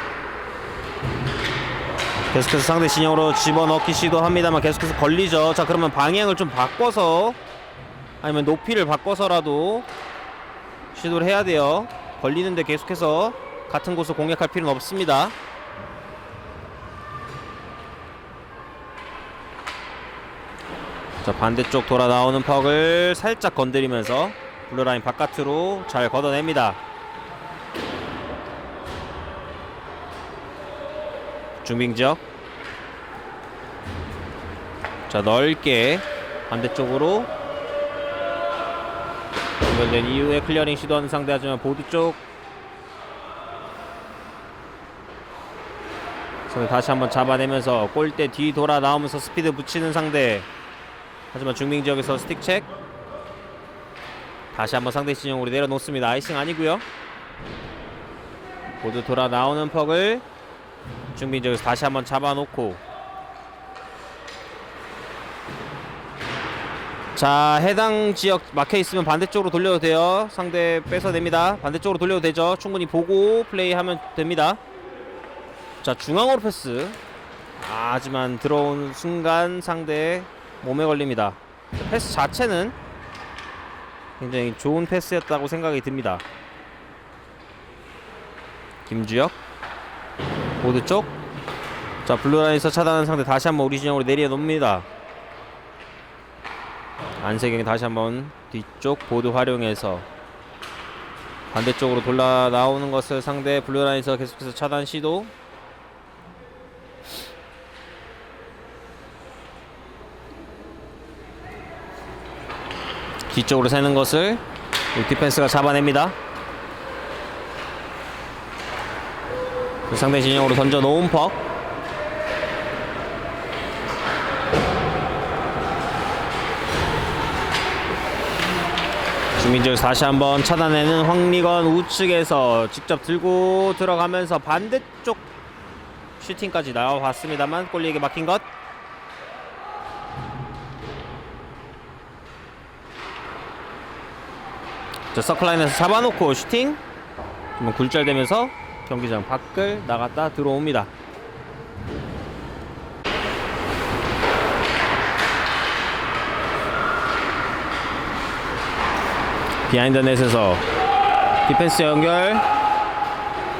계속해서 상대 진영으로 집어넣기 시도합니다만 계속해서 걸리죠. 자, 그러면 방향을 좀 바꿔서 아니면 높이를 바꿔서라도 시도를 해야 돼요. 걸리는데 계속해서 같은 곳을 공략할 필요는 없습니다. 자, 반대쪽 돌아 나오는 퍽을 살짝 건드리면서 블루라인 바깥으로 잘 걷어냅니다. 중빙지역. 자, 넓게 반대쪽으로 연결된 이후에 클리어링 시도하는 상대. 하지만 보드 쪽 손을 다시 한번 잡아내면서 골대 뒤 돌아 나오면서 스피드 붙이는 상대. 하지만 중빙지역에서 스틱 체크. 다시 한번 상대 진영으로 내려놓습니다. 아이싱 아니고요. 보드 돌아 나오는 퍽을 중빙지역에서 다시 한번 잡아놓고, 자, 해당 지역 막혀있으면 반대쪽으로 돌려도 돼요. 상대 뺏어냅니다. 반대쪽으로 돌려도 되죠. 충분히 보고 플레이하면 됩니다. 자, 중앙으로 패스. 하지만 들어온 순간 상대 몸에 걸립니다. 패스 자체는 굉장히 좋은 패스였다고 생각이 듭니다. 김주혁 보드 쪽. 자, 블루라인에서 차단하는 상대 다시 한번 우리 진영으로 내려놓습니다. 안세경이 다시 한번 뒤쪽 보드 활용해서 반대쪽으로 돌아 나오는 것을 상대 블루라인에서 계속해서 차단 시도. 뒤쪽으로 새는 것을 디펜스가 잡아냅니다. 상대 진영으로 던져 놓은 퍽. 주민지역에서 다시 한번 차단내는 황리건 우측에서 직접 들고 들어가면서 반대쪽 슈팅까지 나와봤습니다만 골리에게 막힌 것. 자, 서클라인에서 잡아놓고 슈팅. 한번 굴절되면서 경기장 밖을 나갔다 들어옵니다. 비하인드 넷에서 디펜스 연결.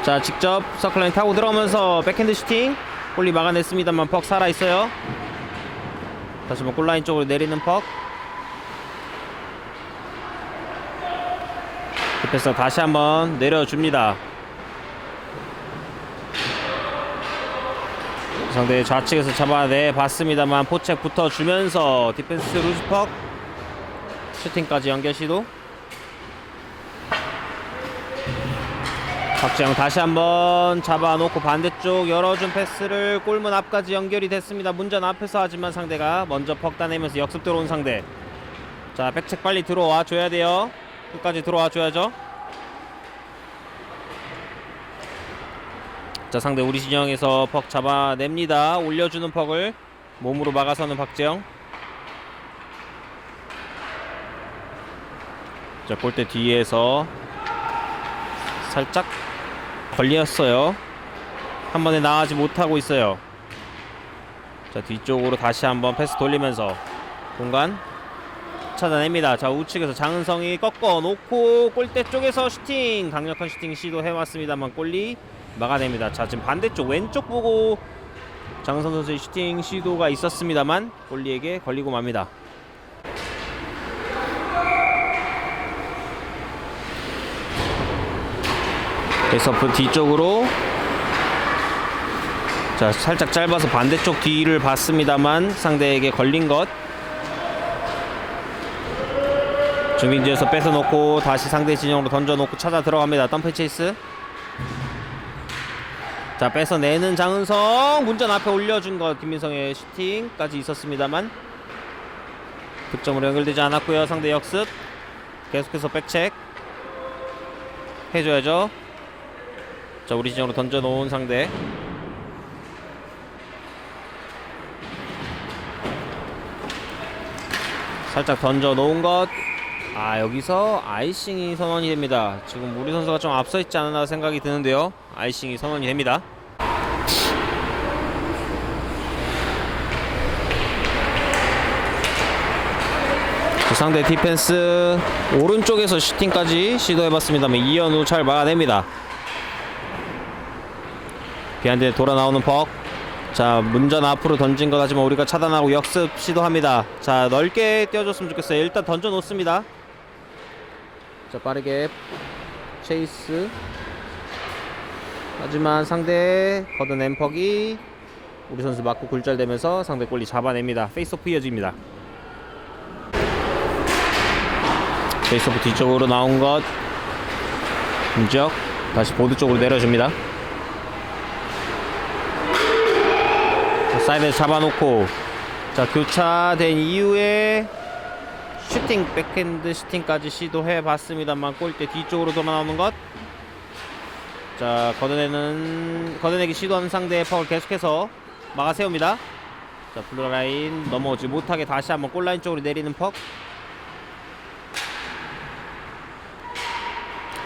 자, 직접 서클라인 타고 들어오면서 백핸드 슈팅. 골리 막아냈습니다만 퍽 살아있어요. 다시 한번 골라인 쪽으로 내리는 퍽. 디펜스가 다시 한번 내려줍니다. 상대 좌측에서 잡아내 봤습니다만 포책 붙어주면서 디펜스 루즈 퍽. 슈팅까지 연결 시도. 박지영 다시 한번 잡아놓고 반대쪽 열어준 패스를 골문 앞까지 연결이 됐습니다. 문전 앞에서. 하지만 상대가 먼저 퍽 따내면서 역습 들어온 상대. 자, 백책 빨리 들어와 줘야 돼요. 끝까지 들어와 줘야죠. 자, 상대 우리 진영에서 퍽 잡아냅니다. 올려주는 퍽을 몸으로 막아서는 박재영. 자, 골대 뒤에서 살짝 걸렸어요. 한 번에 나가지 못하고 있어요. 자, 뒤쪽으로 다시 한번 패스 돌리면서 공간 찾아냅니다. 자, 우측에서 장은성이 꺾어 놓고 골대 쪽에서 슈팅. 강력한 슈팅 시도해왔습니다만 골리 막아냅니다. 자, 지금 반대쪽 왼쪽 보고 장은성 선수의 슈팅 시도가 있었습니다만 골리에게 걸리고 맙니다. 베이스오프 뒤쪽으로. 자, 살짝 짧아서 반대쪽 뒤를 봤습니다만 상대에게 걸린 것. 중민지에서 뺏어놓고 다시 상대 진영으로 던져놓고 찾아 들어갑니다. 덤프 체이스. 자, 뺏어내는 장은성. 문전 앞에 올려준 것. 김민성의 슈팅까지 있었습니다만 득점으로 연결되지 않았고요. 상대 역습. 계속해서 백체크 해줘야죠. 자, 우리 진영으로 던져놓은 상대. 살짝 던져놓은 것. 여기서 아이싱이 선언이 됩니다. 지금 우리 선수가 좀 앞서 있지 않나 생각이 드는데요. 아이싱이 선언이 됩니다. 상대 디펜스 오른쪽에서 슈팅까지 시도해봤습니다만 이현우 잘 막아냅니다. 비하인드에 돌아 나오는 벅. 자, 문전 앞으로 던진 것 하지만 우리가 차단하고 역습 시도합니다. 자, 넓게 띄워줬으면 좋겠어요. 일단 던져 놓습니다. 자, 빠르게 체이스. 하지만 상대 걷어낸 퍽이 우리 선수 맞고 굴절되면서 상대 골리 잡아냅니다. 페이스오프 이어집니다. 페이스오프 뒤쪽으로 나온 것 김지혁 다시 보드 쪽으로 내려줍니다. 자, 사이드에서 잡아놓고 자, 교차된 이후에 슈팅 백핸드 슈팅까지 시도해봤습니다만 골대 뒤쪽으로 돌아 나오는 것. 자, 걷어내기 시도하는 상대의 파울 계속해서 막아세웁니다. 자, 블루라인 넘어오지 못하게 다시 한번 골라인 쪽으로 내리는 퍽.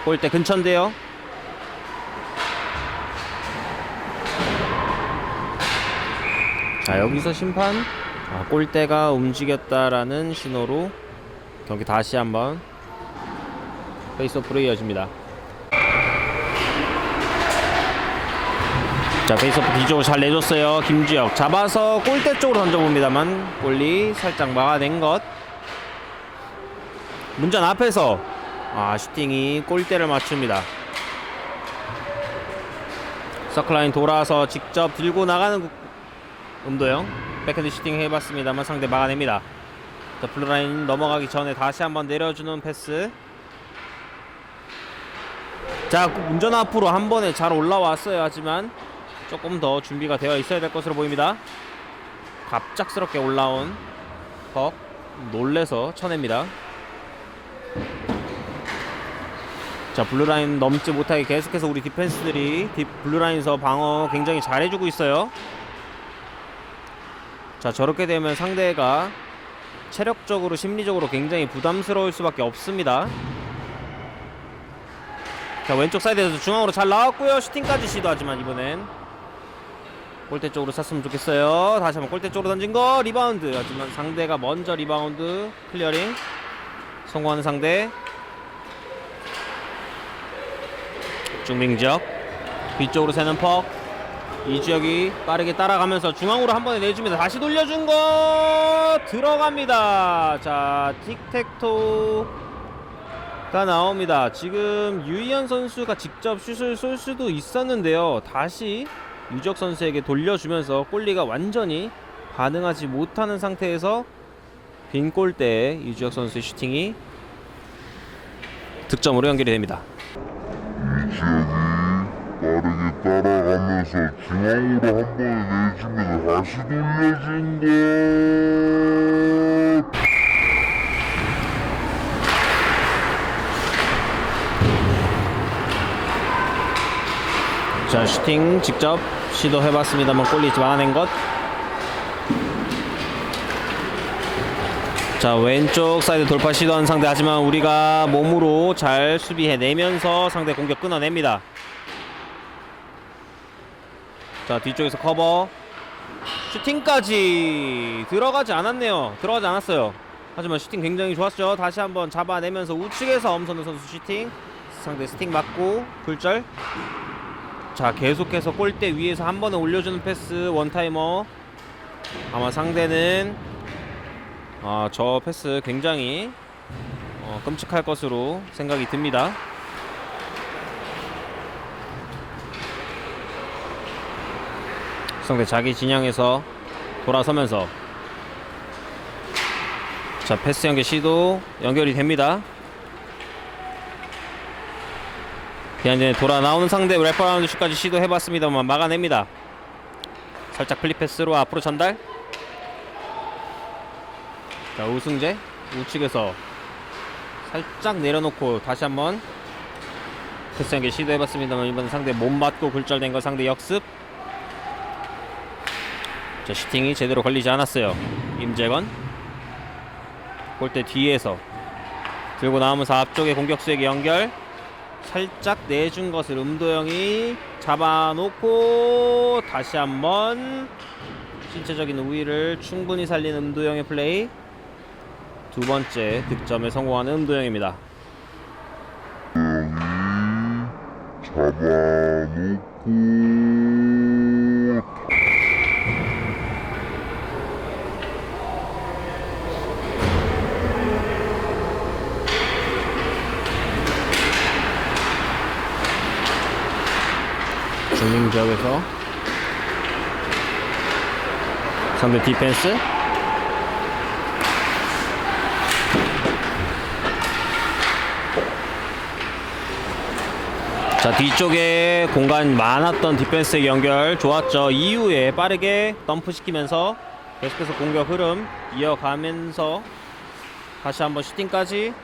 골대 근처인데요. 자, 여기서 심판 골대가 움직였다라는 신호로 경기 다시 한번 페이스오프로 이어집니다. 자, 페이스오프 뒤쪽으로 잘 내줬어요. 김주혁 잡아서 골대 쪽으로 던져봅니다만 골리 살짝 막아낸 것. 문전 앞에서 슈팅이 골대를 맞춥니다. 서클라인 돌아서 직접 들고 나가는 음도영 백핸드 슈팅 해봤습니다만 상대 막아냅니다. 자, 블루라인 넘어가기 전에 다시 한번 내려주는 패스. 자, 운전 앞으로 한 번에 잘 올라왔어요. 하지만 조금 더 준비가 되어 있어야 될 것으로 보입니다. 갑작스럽게 올라온 벅 놀래서 쳐냅니다. 자, 블루라인 넘지 못하게 계속해서 우리 디펜스들이 블루라인에서 방어 굉장히 잘해주고 있어요. 자, 저렇게 되면 상대가 체력적으로 심리적으로 굉장히 부담스러울 수밖에 없습니다. 자, 왼쪽 사이드에서 중앙으로 잘 나왔고요. 슈팅까지 시도하지만 이번엔 골대 쪽으로 찼으면 좋겠어요. 다시 한번 골대 쪽으로 던진 거 리바운드. 하지만 상대가 먼저 리바운드 클리어링 성공하는 상대. 중민지혁 뒤쪽으로 새는 퍽. 이주혁이 빠르게 따라가면서 중앙으로 한 번에 내줍니다. 다시 돌려준 거 들어갑니다. 자, 틱택토가 나옵니다. 지금 유희연 선수가 직접 슛을 쏠 수도 있었는데요. 다시 유적 선수에게 돌려주면서 골리가 완전히 반응하지 못하는 상태에서 빈 골대에 유지혁 선수의 슈팅이 득점으로 연결이 됩니다. 이지혁이 빠르게 따라가면서 중앙으로 한 번에 내줍니다. 다시 돌려준 것. 자, 슈팅 직접 시도해봤습니다만 골리 막아낸 것. 자, 왼쪽 사이드 돌파 시도한 상대. 하지만 우리가 몸으로 잘 수비해내면서 상대 공격 끊어냅니다. 자, 뒤쪽에서 커버 슈팅까지 들어가지 않았네요. 들어가지 않았어요. 하지만 슈팅 굉장히 좋았죠. 다시 한번 잡아내면서 우측에서 엄선우 선수 슈팅. 상대 스틱 맞고 굴절. 자, 계속해서 골대 위에서 한 번에 올려주는 패스 원타이머. 아마 상대는 저 패스 굉장히 끔찍할 것으로 생각이 듭니다. 상대 자기 진영에서 돌아서면서 자, 패스 연결 시도 연결이 됩니다. 비하인드에 돌아 나오는 상대 래퍼라운드 슛까지 시도해봤습니다만 막아냅니다. 살짝 플립 패스로 앞으로 전달. 자, 우승재 우측에서 살짝 내려놓고 다시 한번 패스 연계 시도해봤습니다만 이번 상대 못 맞고 굴절된 거 상대 역습. 자, 슈팅이 제대로 걸리지 않았어요. 임재건 골대 뒤에서 들고 나오면서 앞쪽에 공격수에게 연결. 살짝 내준 것을 음도영이 잡아놓고 다시 한번 신체적인 우위를 충분히 살린 음도영의 플레이. 두 번째 득점에 성공하는 음도영입니다. 잡아놓고 중앙 지역에서 상대 디펜스. 자, 뒤쪽에 공간 많았던 디펜스의 연결 좋았죠. 이후에 빠르게 덤프시키면서 계속해서 공격 흐름 이어가면서 다시 한번 슈팅까지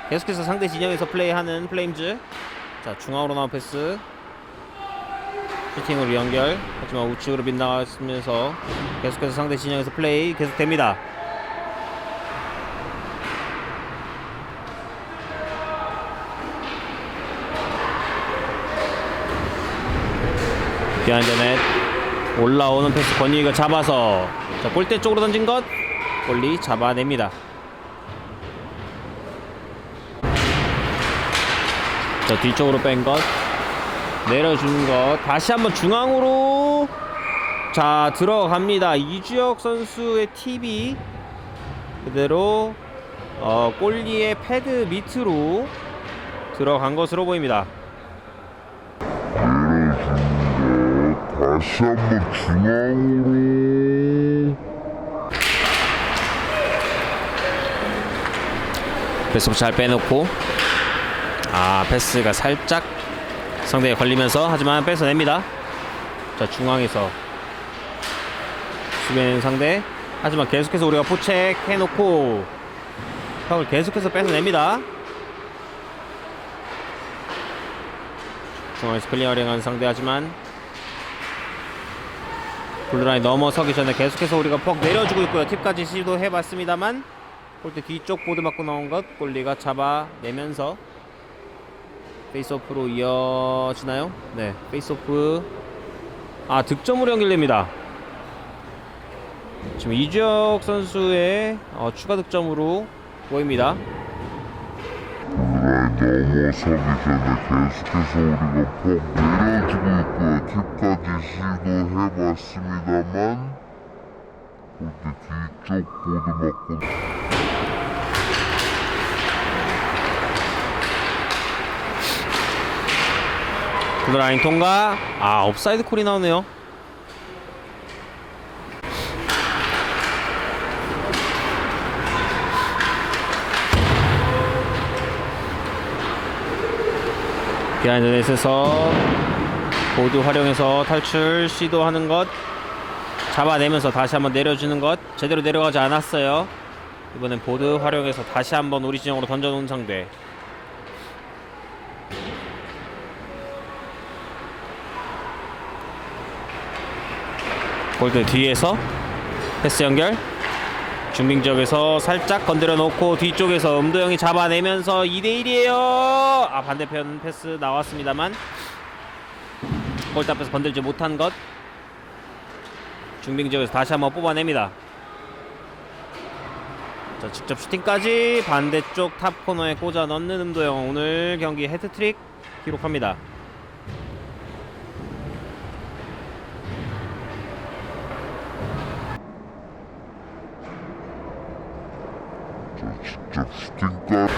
계속해서 상대 진영에서 플레이하는 플레임즈. 자, 중앙으로 나온 패스 슈팅으로 연결. 하지만 우측으로 빗나가면서 계속해서 상대 진영에서 플레이 계속됩니다. 비하인드 넷 올라오는 패스 권유희가 잡아서 자, 골대 쪽으로 던진 것 골리 잡아냅니다. 자, 뒤쪽으로 뺀 것 내려주는 것 다시 한번 중앙으로 자 들어갑니다. 이주혁 선수의 팁이 그대로 골리의 패드 밑으로 들어간 것으로 보입니다. 다시 한번 중앙으로 패스 잘 빼놓고 패스가 살짝 상대에 걸리면서 하지만 뺏어냅니다. 자, 중앙에서 수비하는 상대 하지만 계속해서 우리가 포책해놓고 턱을 계속해서 뺏어냅니다. 중앙에서 클리어링하는 상대 하지만 블루라인 넘어서기 전에 계속해서 우리가 퍽 내려주고 있고요. 팁까지 시도해봤습니다만 골대 뒤쪽 보드 맞고 나온 것 골리가 잡아내면서 페이스오프로 이어지나요? 네, 페이스오프 득점으로 연결됩니다. 지금 이주혁 선수의 추가 득점으로 보입니다. 넘어서기 전에 계속해서 우리가 퍽 내려주고 있고요. 팁까지 시도해봤습니다만 골대 뒤쪽 보드 맞고 블루라인 통과. 옵사이드 콜이 나오네요. 비하인드 넷에서 보드 활용해서 탈출 시도하는 것 잡아내면서 다시 한번 내려주는 것 제대로 내려가지 않았어요. 이번엔 보드 활용해서 다시 한번 우리 진영으로 던져놓은 상대. 골대 뒤에서 패스 연결 중빙 지역에서 살짝 건드려 놓고 뒤쪽에서 음도영이 잡아내면서 2대1이에요. 반대편 패스 나왔습니다만 골대 앞에서 건들지 못한 것 중빙 지역에서 다시 한번 뽑아냅니다. 자, 직접 슈팅까지 반대쪽 탑 코너에 꽂아 넣는 음도영 오늘 경기 헤트트릭 기록합니다. 직접 슈팅까지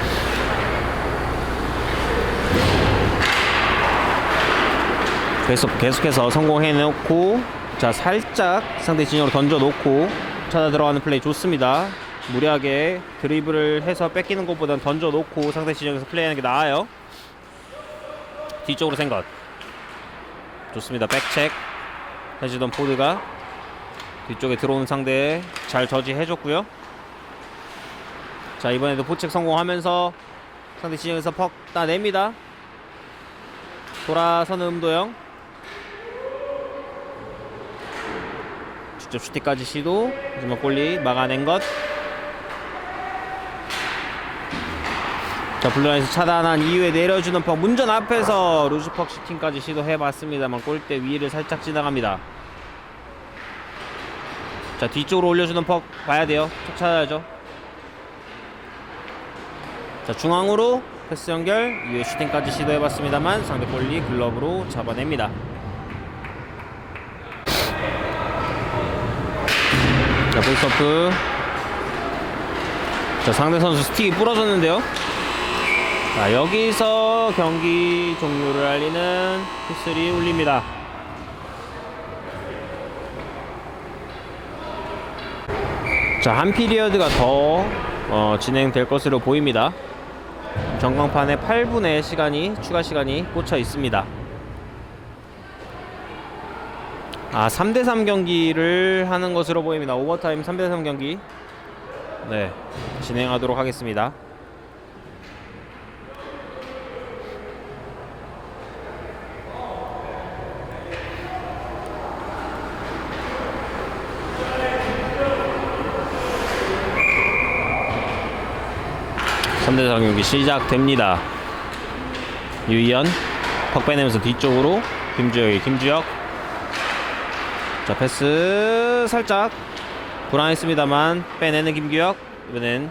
계속해서 성공해놓고 자 살짝 상대 진영으로 던져놓고 찾아 들어가는 플레이 좋습니다. 무리하게 드리블을 해서 뺏기는 것보단 던져놓고 상대 진영에서 플레이하는 게 나아요. 뒤쪽으로 센 것. 좋습니다. 백체크 해주던 포드가 뒤쪽에 들어오는 상대 잘 저지해줬고요. 자, 이번에도 포책 성공하면서 상대 진영에서 퍽 따냅니다. 돌아서는 음도영. 직접 슈팅까지 시도. 하지만 골리 막아낸 것. 자, 블루라인에서 차단한 이후에 내려주는 퍽. 문전 앞에서 루즈퍽 슈팅까지 시도해봤습니다만 골대 위를 살짝 지나갑니다. 자, 뒤쪽으로 올려주는 퍽 봐야 돼요. 척 찾아야죠. 자, 중앙으로 패스 연결 이후에 슈팅까지 시도해봤습니다만 상대 골리 글러브로 잡아냅니다. 자, 볼스토프. 자, 상대 선수 스틱이 부러졌는데요. 자, 여기서 경기 종료를 알리는 휘슬이 울립니다. 자, 한 피리어드가 더 진행될 것으로 보입니다. 전광판에 8분의 추가 시간이 꽂혀 있습니다. 3대3 경기를 하는 것으로 보입니다. 오버타임 3대3 경기 네, 진행하도록 하겠습니다. 선대상 경기 시작됩니다. 유희연 퍽 빼내면서 뒤쪽으로 김주혁. 자, 패스 살짝 불안했습니다만 빼내는 김규혁. 이번엔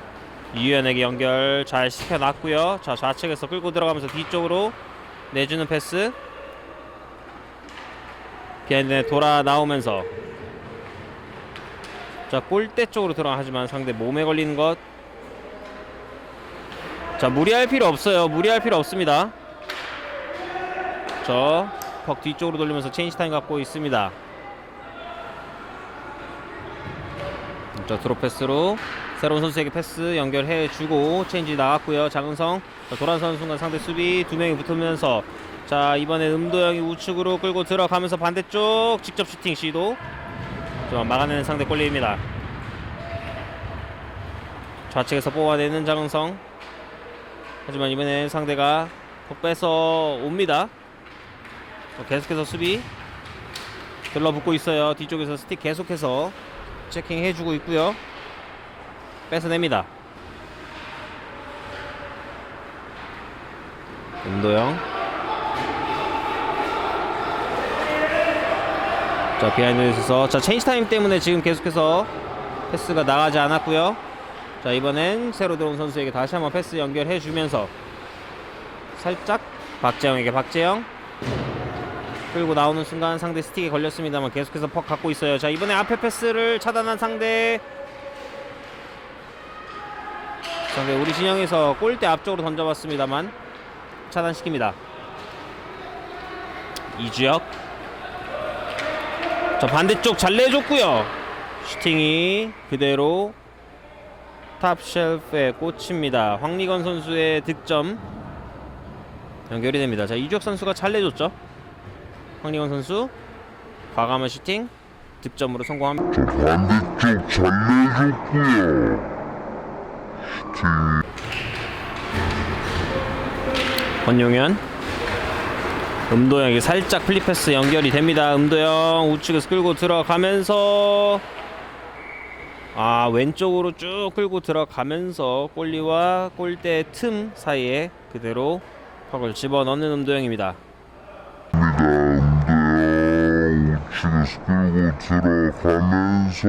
유희연에게 연결 잘 시켜놨고요. 자, 좌측에서 끌고 들어가면서 뒤쪽으로 내주는 패스. 비하인드에 돌아 나오면서 자, 골대 쪽으로 들어가지만 상대 몸에 걸리는 것. 자, 무리할 필요 없어요. 무리할 필요 없습니다. 저 퍽 뒤쪽으로 돌리면서 체인지 타임 갖고 있습니다. 자, 드롭 패스로 새로운 선수에게 패스 연결해주고 체인지 나갔고요. 장은성. 자, 돌아서는 순간 상대 수비 두 명이 붙으면서 자, 이번에 음도영이 우측으로 끌고 들어가면서 반대쪽 직접 슈팅 시도. 좀 막아내는 상대 골리입니다. 좌측에서 뽑아내는 장은성. 하지만 이번엔 상대가 퍽 빼서 옵니다. 계속해서 수비 들러붙고 있어요. 뒤쪽에서 스틱 계속해서 체킹 해주고 있고요. 뺏어냅니다. 임도영. 자, 비하인드에서 자, 체인지 타임 때문에 지금 계속해서 패스가 나가지 않았고요. 자, 이번엔 새로 들어온 선수에게 다시 한번 패스 연결해주면서 살짝 박재영에게 박재영 끌고 나오는 순간 상대 스틱에 걸렸습니다만 계속해서 퍽 갖고 있어요. 자, 이번에 앞에 패스를 차단한 상대 우리 진영에서 골대 앞쪽으로 던져봤습니다만 차단시킵니다. 이주혁. 자, 반대쪽 잘 내줬고요. 슈팅이 그대로 탑쉘프에 꽂힙니다. 황리건 선수의 득점 연결이 됩니다. 자, 이주혁 선수가 잘 내줬죠. 황리건 선수 과감한 슈팅 득점으로 성공합니다. 저 반대쪽 잘 내줬고요. 슈팅. 권용현. 음도영에게 살짝 플리패스 연결이 됩니다. 음도영 우측에서 끌고 들어가면서 왼쪽으로 쭉 끌고 들어가면서 골리와 골대 틈 사이에 그대로 퍽을 집어넣는 음도영입니다. 음도영 우측에서 끌고 들어가면서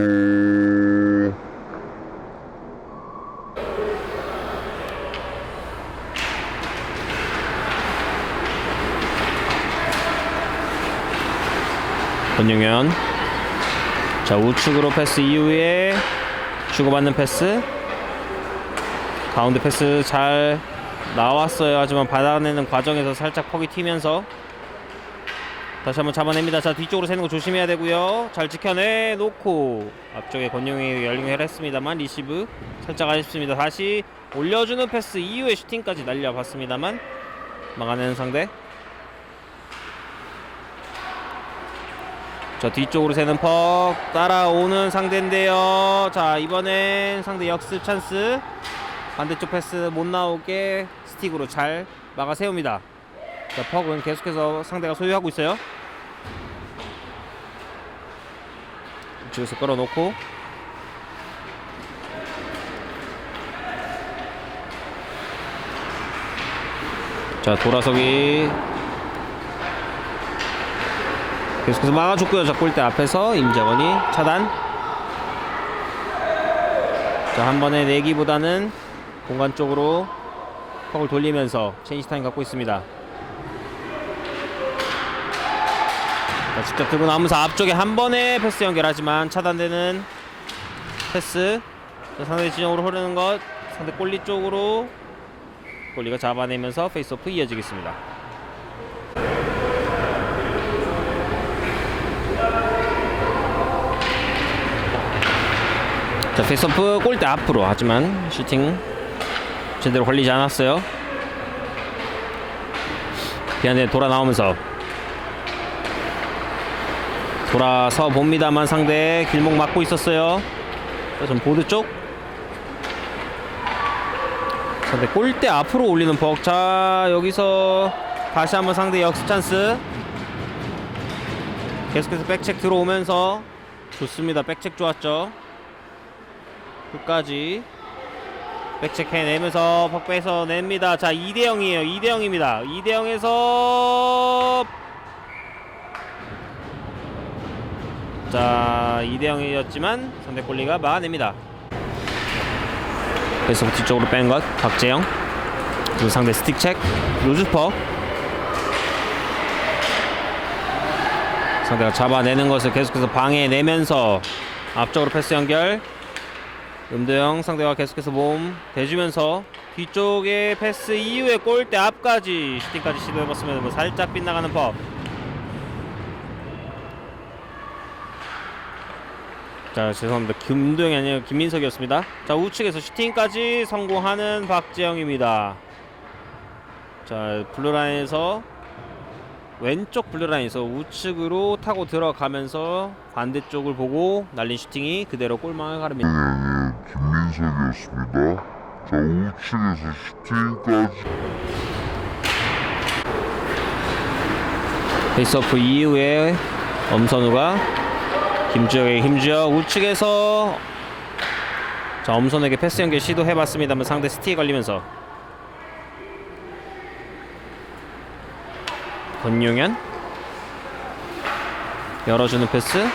권용현. 자, 우측으로 패스 이후에 주고받는 패스. 가운데 패스 잘 나왔어요. 하지만 받아내는 과정에서 살짝 퍽이 튀면서 다시 한번 잡아냅니다. 자, 뒤쪽으로 새는 거 조심해야 되고요. 잘 지켜내놓고 앞쪽에 권용현이 열링을 했습니다만 리시브 살짝 아쉽습니다. 다시 올려주는 패스 이후에 슈팅까지 날려봤습니다만 막아내는 상대. 자, 뒤쪽으로 새는 퍽 따라오는 상대인데요. 자, 이번엔 상대 역습 찬스. 반대쪽 패스 못 나오게 스틱으로 잘 막아 세웁니다. 자, 퍽은 계속해서 상대가 소유하고 있어요. 우측에서 끌어놓고 자, 돌아서기 계속해서 막아줬고요. 자, 골대 앞에서 임재원이 차단. 자, 한 번에 내기보다는 공간 쪽으로 퍽을 돌리면서 체인지 타임 갖고 있습니다. 자, 직접 들고 나오면서 앞쪽에 한 번에 패스 연결하지만 차단되는 패스. 자, 상대 진영으로 흐르는 것 상대 골리 쪽으로 골리가 잡아내면서 페이스오프 이어지겠습니다. 자, 페이스오프 골대 앞으로 하지만 슈팅 제대로 걸리지 않았어요. 비안에 돌아 나오면서 돌아서 봅니다만 상대 길목 막고 있었어요. 좀 보드 쪽 상대 골대 앞으로 올리는 벅. 자, 여기서 다시 한번 상대 역습 찬스. 계속해서 백책 들어오면서 좋습니다. 백책 좋았죠. 끝까지 백책 해내면서 벅 뺏어냅니다. 자, 2대0이에요 2대0입니다 2대0에서 자, 2대0이었지만 상대 골리가 막아냅니다. 그래서 뒤쪽으로 뺀 것 박재영. 그리고 상대 스틱 책 루즈퍼. 상대가 잡아내는 것을 계속해서 방해내면서 앞쪽으로 패스 연결. 음도영 상대가 계속해서 몸 대주면서 뒤쪽에 패스 이후에 골대 앞까지 슈팅까지 시도해봤으면 뭐 살짝 빗나가는 법. 자, 죄송합니다. 김도영이 아니라 김민석이었습니다. 자, 우측에서 슈팅까지 성공하는 박재영입니다. 자, 블루라인에서 왼쪽 블루라인에서 우측으로 타고 들어가면서 반대쪽을 보고 날린 슈팅이 그대로 골망을 가릅니다. 김민석이었습니다. 자, 우측에서 슈팅까지. 페이스오프 이후에 엄선우가 김주혁에게 김주혁 우측에서 자, 엄선우에게 패스 연결 시도해봤습니다만 상대 스틱에 걸리면서 권용현 열어주는 패스.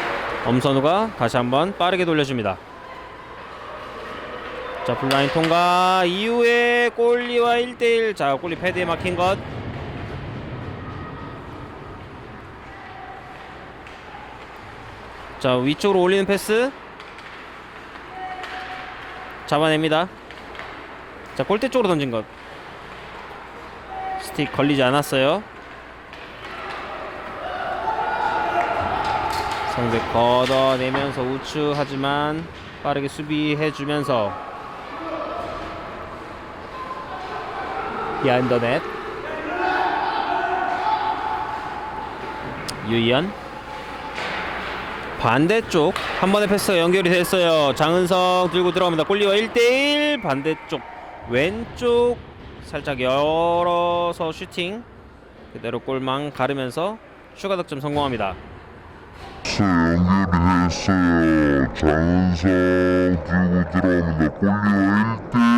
엄선우가 다시 한번 빠르게 돌려줍니다. 자, 블라인 통과 이후에 골리와 1대1. 자, 골리 패드에 막힌 것. 자, 위쪽으로 올리는 패스 잡아냅니다. 자, 골대 쪽으로 던진 것 스틱 걸리지 않았어요. 상대 걷어내면서 우측 하지만 빠르게 수비해주면서 비하인드 넷. 유이현 반대쪽 한 번의 패스가 연결이 됐어요. 장은석 들고 들어갑니다. 골리와 1대1. 반대쪽 왼쪽 살짝 열어서 슈팅 그대로 골망 가르면서 추가 득점 성공합니다. 연결이 됐어요. 장은석 들고 들어갑니다. 골리와 1대1.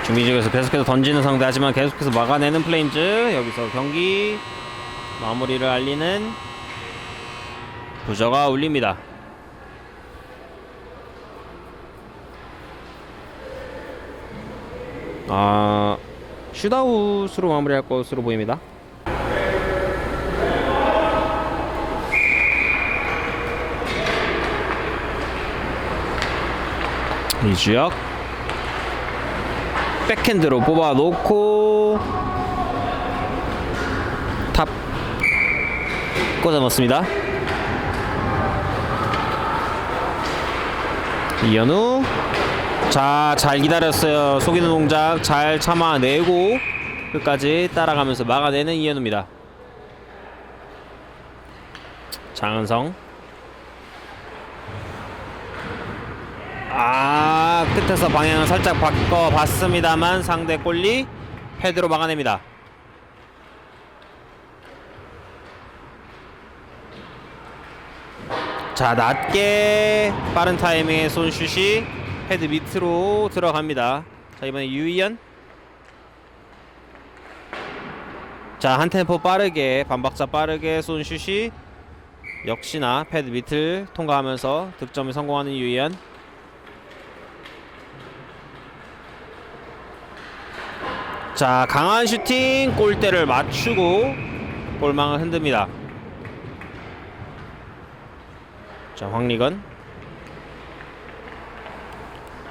중미 지역에서 계속해서 던지는 상대 하지만 계속해서 막아내는 플레임즈. 여기서 경기 마무리를 알리는 부저가 울립니다. 슛아웃으로 마무리할 것으로 보입니다. 이주혁 백핸드로 뽑아놓고 탑 꽂아 넣습니다. 이현우 자, 잘 기다렸어요. 속이는 동작 잘 참아내고 끝까지 따라가면서 막아내는 이현우입니다. 장은성. 끝에서 방향을 살짝 바꿔봤습니다만 상대 골리 헤드로 막아냅니다. 자, 낮게 빠른 타이밍의 손슛이 헤드 밑으로 들어갑니다. 자, 이번에 유희연. 자, 한 템포 빠르게, 반박자 빠르게 손슛이 역시나 패드 밑을 통과하면서 득점에 성공하는 유희연. 자, 강한 슈팅, 골대를 맞추고 골망을 흔듭니다. 자, 황리건.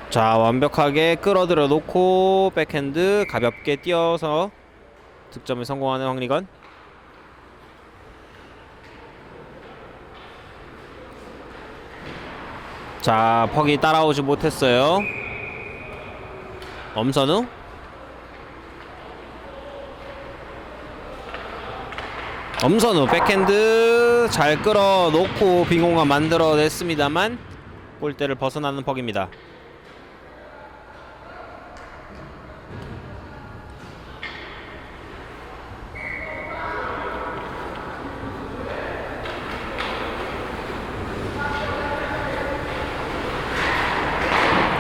자, 완벽하게 끌어들여 놓고 백핸드 가볍게 띄어서 득점에 성공하는 황리건. 자, 퍽이 따라오지 못했어요. 엄선우. 엄선우 백핸드 잘 끌어놓고 빈 공간 만들어냈습니다만 골대를 벗어나는 퍽입니다.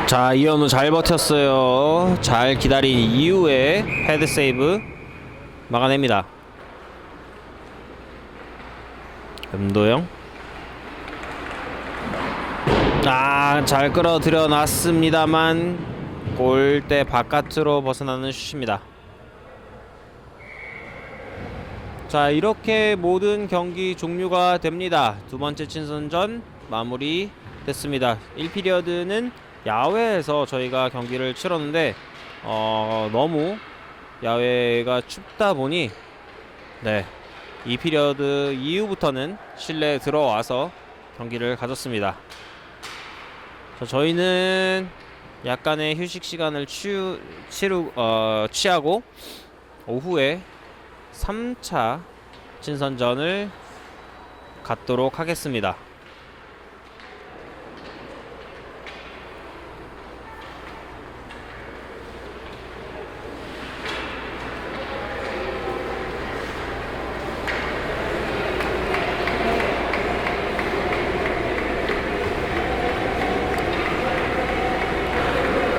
자, 이현우 잘 버텼어요. 잘 기다린 이후에 헤드 세이브 막아냅니다. 금도영. 잘 끌어들여 놨습니다만 골대 바깥으로 벗어나는 슛입니다. 자, 이렇게 모든 경기 종료가 됩니다. 두 번째 친선전 마무리 됐습니다. 1피리어드는 야외에서 저희가 경기를 치렀는데 너무 야외가 춥다 보니 2피리어드 이후부터는 실내에 들어와서 경기를 가졌습니다. 자, 저희는 약간의 휴식 시간을 취하고 오후에 3차 친선전을 갖도록 하겠습니다.